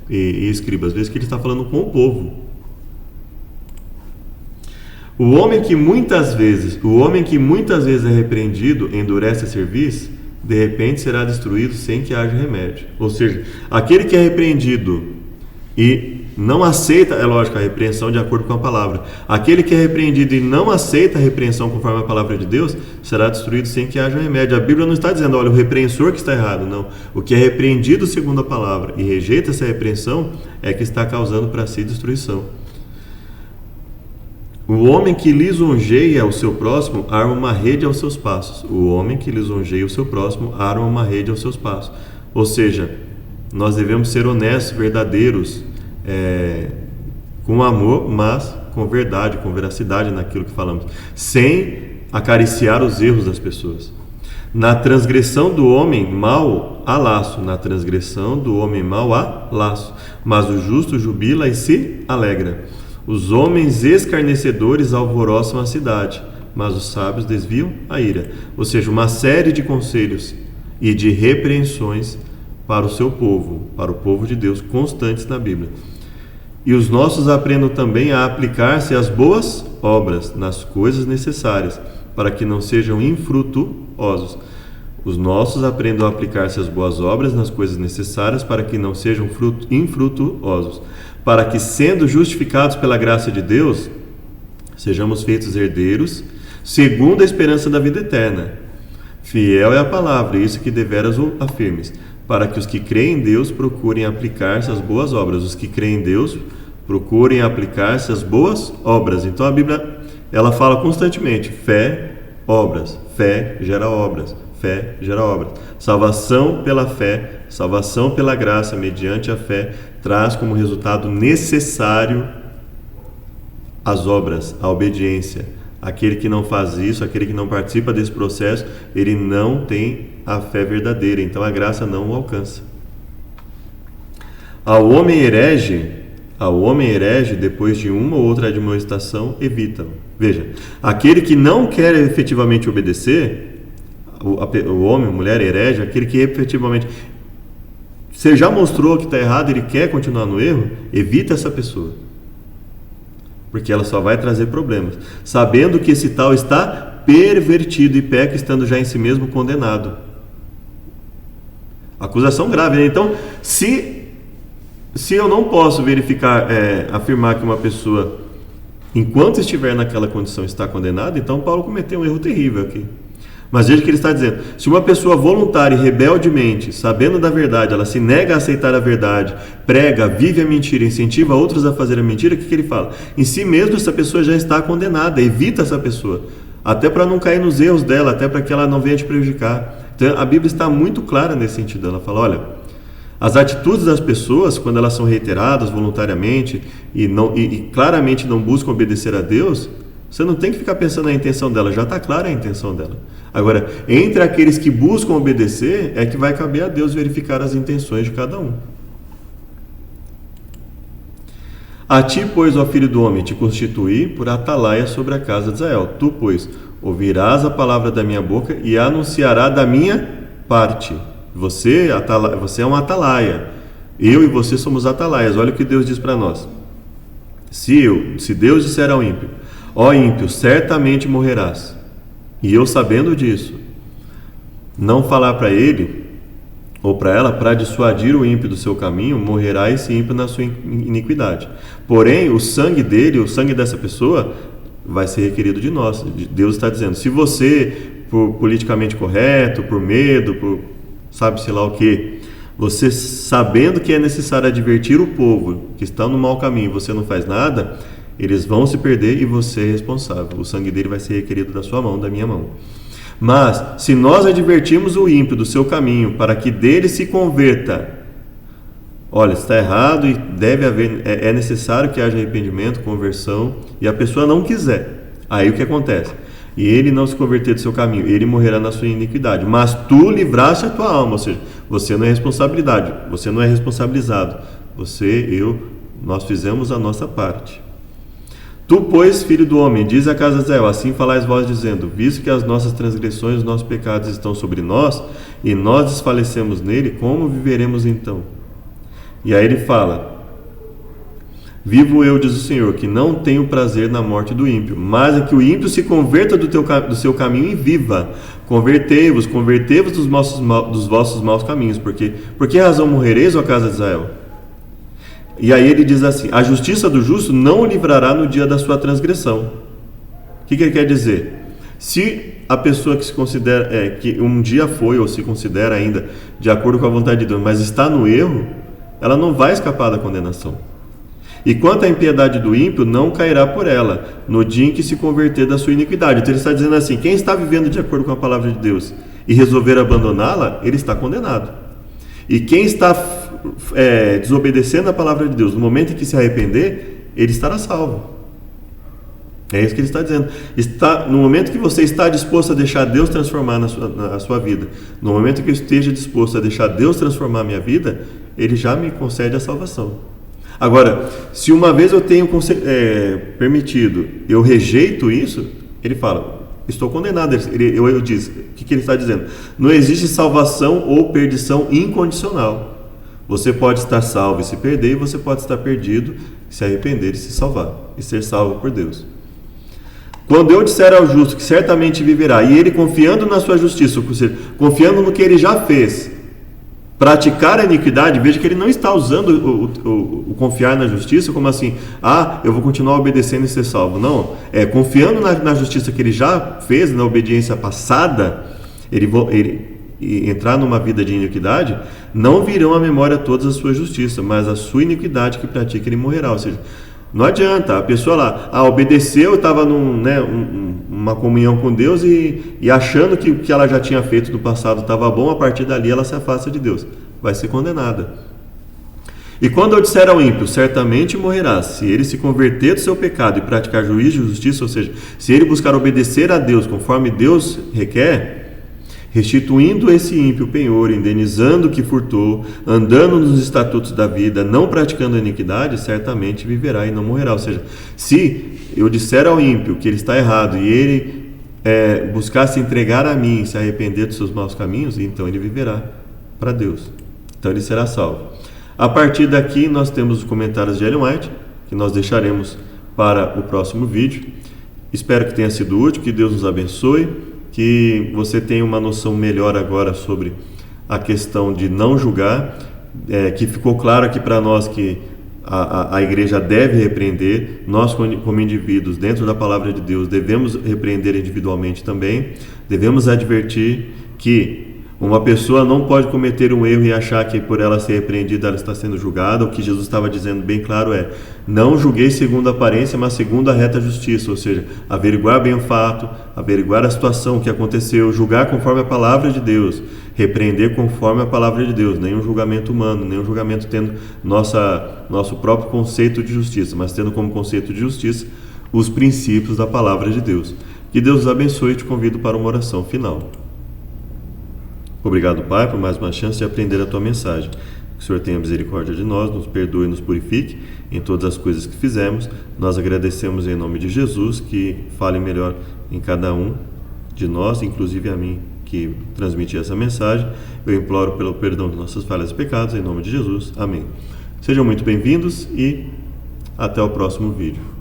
e escribas, às vezes que ele está falando com o povo. O homem que muitas vezes é repreendido, endurece a cerviz, de repente será destruído sem que haja remédio. Ou seja, aquele que é repreendido e não aceita, é lógico, a repreensão de acordo com a palavra. Aquele que é repreendido e não aceita a repreensão conforme a palavra de Deus, será destruído sem que haja remédio. A Bíblia não está dizendo, olha, o repreensor que está errado, não. O que é repreendido segundo a palavra e rejeita essa repreensão é que está causando para si destruição. O homem que lisonjeia o seu próximo arma uma rede aos seus passos. O homem que lisonjeia o seu próximo arma uma rede aos seus passos. Ou seja, nós devemos ser honestos, verdadeiros, com amor, mas com verdade, com veracidade naquilo que falamos, sem acariciar os erros das pessoas. Na transgressão do homem mau há laço, na transgressão do homem mau há laço, mas o justo jubila e se alegra. Os homens escarnecedores alvoroçam a cidade, mas os sábios desviam a ira. Ou seja, uma série de conselhos e de repreensões para o seu povo, para o povo de Deus, constantes na Bíblia. E os nossos aprendam também a aplicar-se às boas obras, nas coisas necessárias, para que não sejam infrutuosos. Os nossos aprendam a aplicar-se às boas obras, nas coisas necessárias, para que não sejam infrutuosos. Para que, sendo justificados pela graça de Deus, sejamos feitos herdeiros, segundo a esperança da vida eterna. Fiel é a palavra, isso que deveras o afirmes, para que os que creem em Deus procurem aplicar-se às boas obras. Os que creem em Deus procurem aplicar-se às boas obras. Então a Bíblia, ela fala constantemente, fé, obras, fé gera obras, fé gera obras. Salvação pela fé, salvação pela graça, mediante a fé, traz como resultado necessário as obras, a obediência. Aquele que não faz isso, aquele que não participa desse processo, ele não tem a fé verdadeira, então a graça não o alcança. Ao homem herege, depois de uma ou outra admoestação, evita-o. Veja, aquele que não quer efetivamente obedecer, o homem, a mulher herege, aquele que efetivamente... Você já mostrou que está errado, ele quer continuar no erro, evita essa pessoa. Porque ela só vai trazer problemas. Sabendo que esse tal está pervertido e peca, estando já em si mesmo condenado. Acusação grave, né? Então, se eu não posso verificar, afirmar que uma pessoa, enquanto estiver naquela condição, está condenada, então Paulo cometeu um erro terrível aqui. Mas veja o que ele está dizendo: se uma pessoa voluntária e rebeldemente, sabendo da verdade, ela se nega a aceitar a verdade, prega, vive a mentira, incentiva outros a fazer a mentira, o que ele fala? Em si mesmo essa pessoa já está condenada, evita essa pessoa, até para não cair nos erros dela, até para que ela não venha te prejudicar. Então a Bíblia está muito clara nesse sentido. Ela fala: olha, as atitudes das pessoas, quando elas são reiteradas voluntariamente e claramente não buscam obedecer a Deus, você não tem que ficar pensando na intenção dela, já está clara a intenção dela. Agora, entre aqueles que buscam obedecer, é que vai caber a Deus verificar as intenções de cada um. A ti, pois, ó filho do homem, te constituí por atalaia sobre a casa de Israel. Tu, pois, ouvirás a palavra da minha boca e anunciará da minha parte. Você é um atalaia. Eu e você somos atalaias. Olha o que Deus diz para nós. Se Deus disser ao ímpio: ó ímpio, certamente morrerás, e eu, sabendo disso, não falar para ele ou para ela, para dissuadir o ímpio do seu caminho, morrerá esse ímpio na sua iniquidade. Porém, o sangue dele, o sangue dessa pessoa, vai ser requerido de nós. Deus está dizendo: se você, por politicamente correto, por medo, por sabe-se lá o que, você, sabendo que é necessário advertir o povo que está no mau caminho, você não faz nada, eles vão se perder e você é responsável. O sangue dele vai ser requerido da sua mão, da minha mão. Mas, se nós advertirmos o ímpio do seu caminho, para que dele se converta, olha, está errado e deve haver, é necessário que haja arrependimento, conversão, e a pessoa não quiser, aí o que acontece? E ele não se converter do seu caminho, ele morrerá na sua iniquidade. Mas tu livraste a tua alma, ou seja, você não é responsabilidade, você não é responsabilizado. Nós fizemos a nossa parte. Tu, pois, filho do homem, diz a casa de Israel: assim falais vós, dizendo: visto que as nossas transgressões, os nossos pecados estão sobre nós, e nós desfalecemos nele, como viveremos então? E aí ele fala: vivo eu, diz o Senhor, que não tenho prazer na morte do ímpio, mas é que o ímpio se converta do seu caminho e viva. Convertei-vos dos vossos maus caminhos. Por que razão morrereis, ó casa de Israel? E aí ele diz assim: a justiça do justo não o livrará no dia da sua transgressão. O que ele quer dizer? Se a pessoa que se considera, que um dia foi ou se considera ainda de acordo com a vontade de Deus, mas está no erro, ela não vai escapar da condenação. E quanto à impiedade do ímpio, não cairá por ela, no dia em que se converter da sua iniquidade. Então ele está dizendo assim: quem está vivendo de acordo com a palavra de Deus e resolver abandoná-la, ele está condenado. E quem está desobedecendo a palavra de Deus, no momento em que se arrepender, ele estará salvo. É isso que ele está dizendo. No momento que você está disposto a deixar Deus transformar na sua vida, no momento que eu esteja disposto a deixar Deus transformar a minha vida, ele já me concede a salvação. Agora, se uma vez eu tenho permitido, eu rejeito isso, ele fala: estou condenado. Eu disse, o que ele está dizendo? Não existe salvação ou perdição incondicional. Você pode estar salvo e se perder, e você pode estar perdido, se arrepender e se salvar, e ser salvo por Deus. Quando eu disser ao justo que certamente viverá, e ele confiando na sua justiça, ou seja, confiando no que ele já fez, praticar a iniquidade, veja que ele não está usando o confiar na justiça como assim: eu vou continuar obedecendo e ser salvo. Não, confiando na justiça que ele já fez, na obediência passada, ele entrar numa vida de iniquidade, não virão à memória todas as suas justiças, mas a sua iniquidade que pratica ele morrerá. Ou seja, não adianta, a pessoa lá, obedeceu, estava numa comunhão com Deus e achando que o que ela já tinha feito no passado estava bom, a partir dali ela se afasta de Deus, vai ser condenada. E quando eu disser ao ímpio: certamente morrerás, se ele se converter do seu pecado e praticar juízo e justiça, ou seja, se ele buscar obedecer a Deus conforme Deus requer, restituindo esse ímpio penhor, indenizando o que furtou, andando nos estatutos da vida, não praticando a iniquidade, certamente viverá e não morrerá. Ou seja, se eu disser ao ímpio que ele está errado e ele buscar se entregar a mim, se arrepender dos seus maus caminhos, então ele viverá para Deus. Então ele será salvo. A partir daqui nós temos os comentários de Ellen White, que nós deixaremos para o próximo vídeo. Espero que tenha sido útil, que Deus nos abençoe, que você tenha uma noção melhor agora sobre a questão de não julgar, que ficou claro aqui para nós que a igreja deve repreender, nós como indivíduos dentro da palavra de Deus devemos repreender individualmente também, devemos advertir que uma pessoa não pode cometer um erro e achar que por ela ser repreendida ela está sendo julgada. O que Jesus estava dizendo bem claro é: não julguei segundo a aparência, mas segundo a reta justiça, ou seja, averiguar bem o fato, averiguar a situação, o que aconteceu, julgar conforme a palavra de Deus, repreender conforme a palavra de Deus, nenhum julgamento humano, nenhum julgamento tendo nosso próprio conceito de justiça, mas tendo como conceito de justiça os princípios da palavra de Deus. Que Deus os abençoe e te convido para uma oração final. Obrigado, Pai, por mais uma chance de aprender a Tua mensagem. Que o Senhor tenha misericórdia de nós, nos perdoe e nos purifique em todas as coisas que fizemos. Nós agradecemos em nome de Jesus, que fale melhor em cada um de nós, inclusive a mim que transmiti essa mensagem. Eu imploro pelo perdão de nossas falhas e pecados, em nome de Jesus. Amém. Sejam muito bem-vindos e até o próximo vídeo.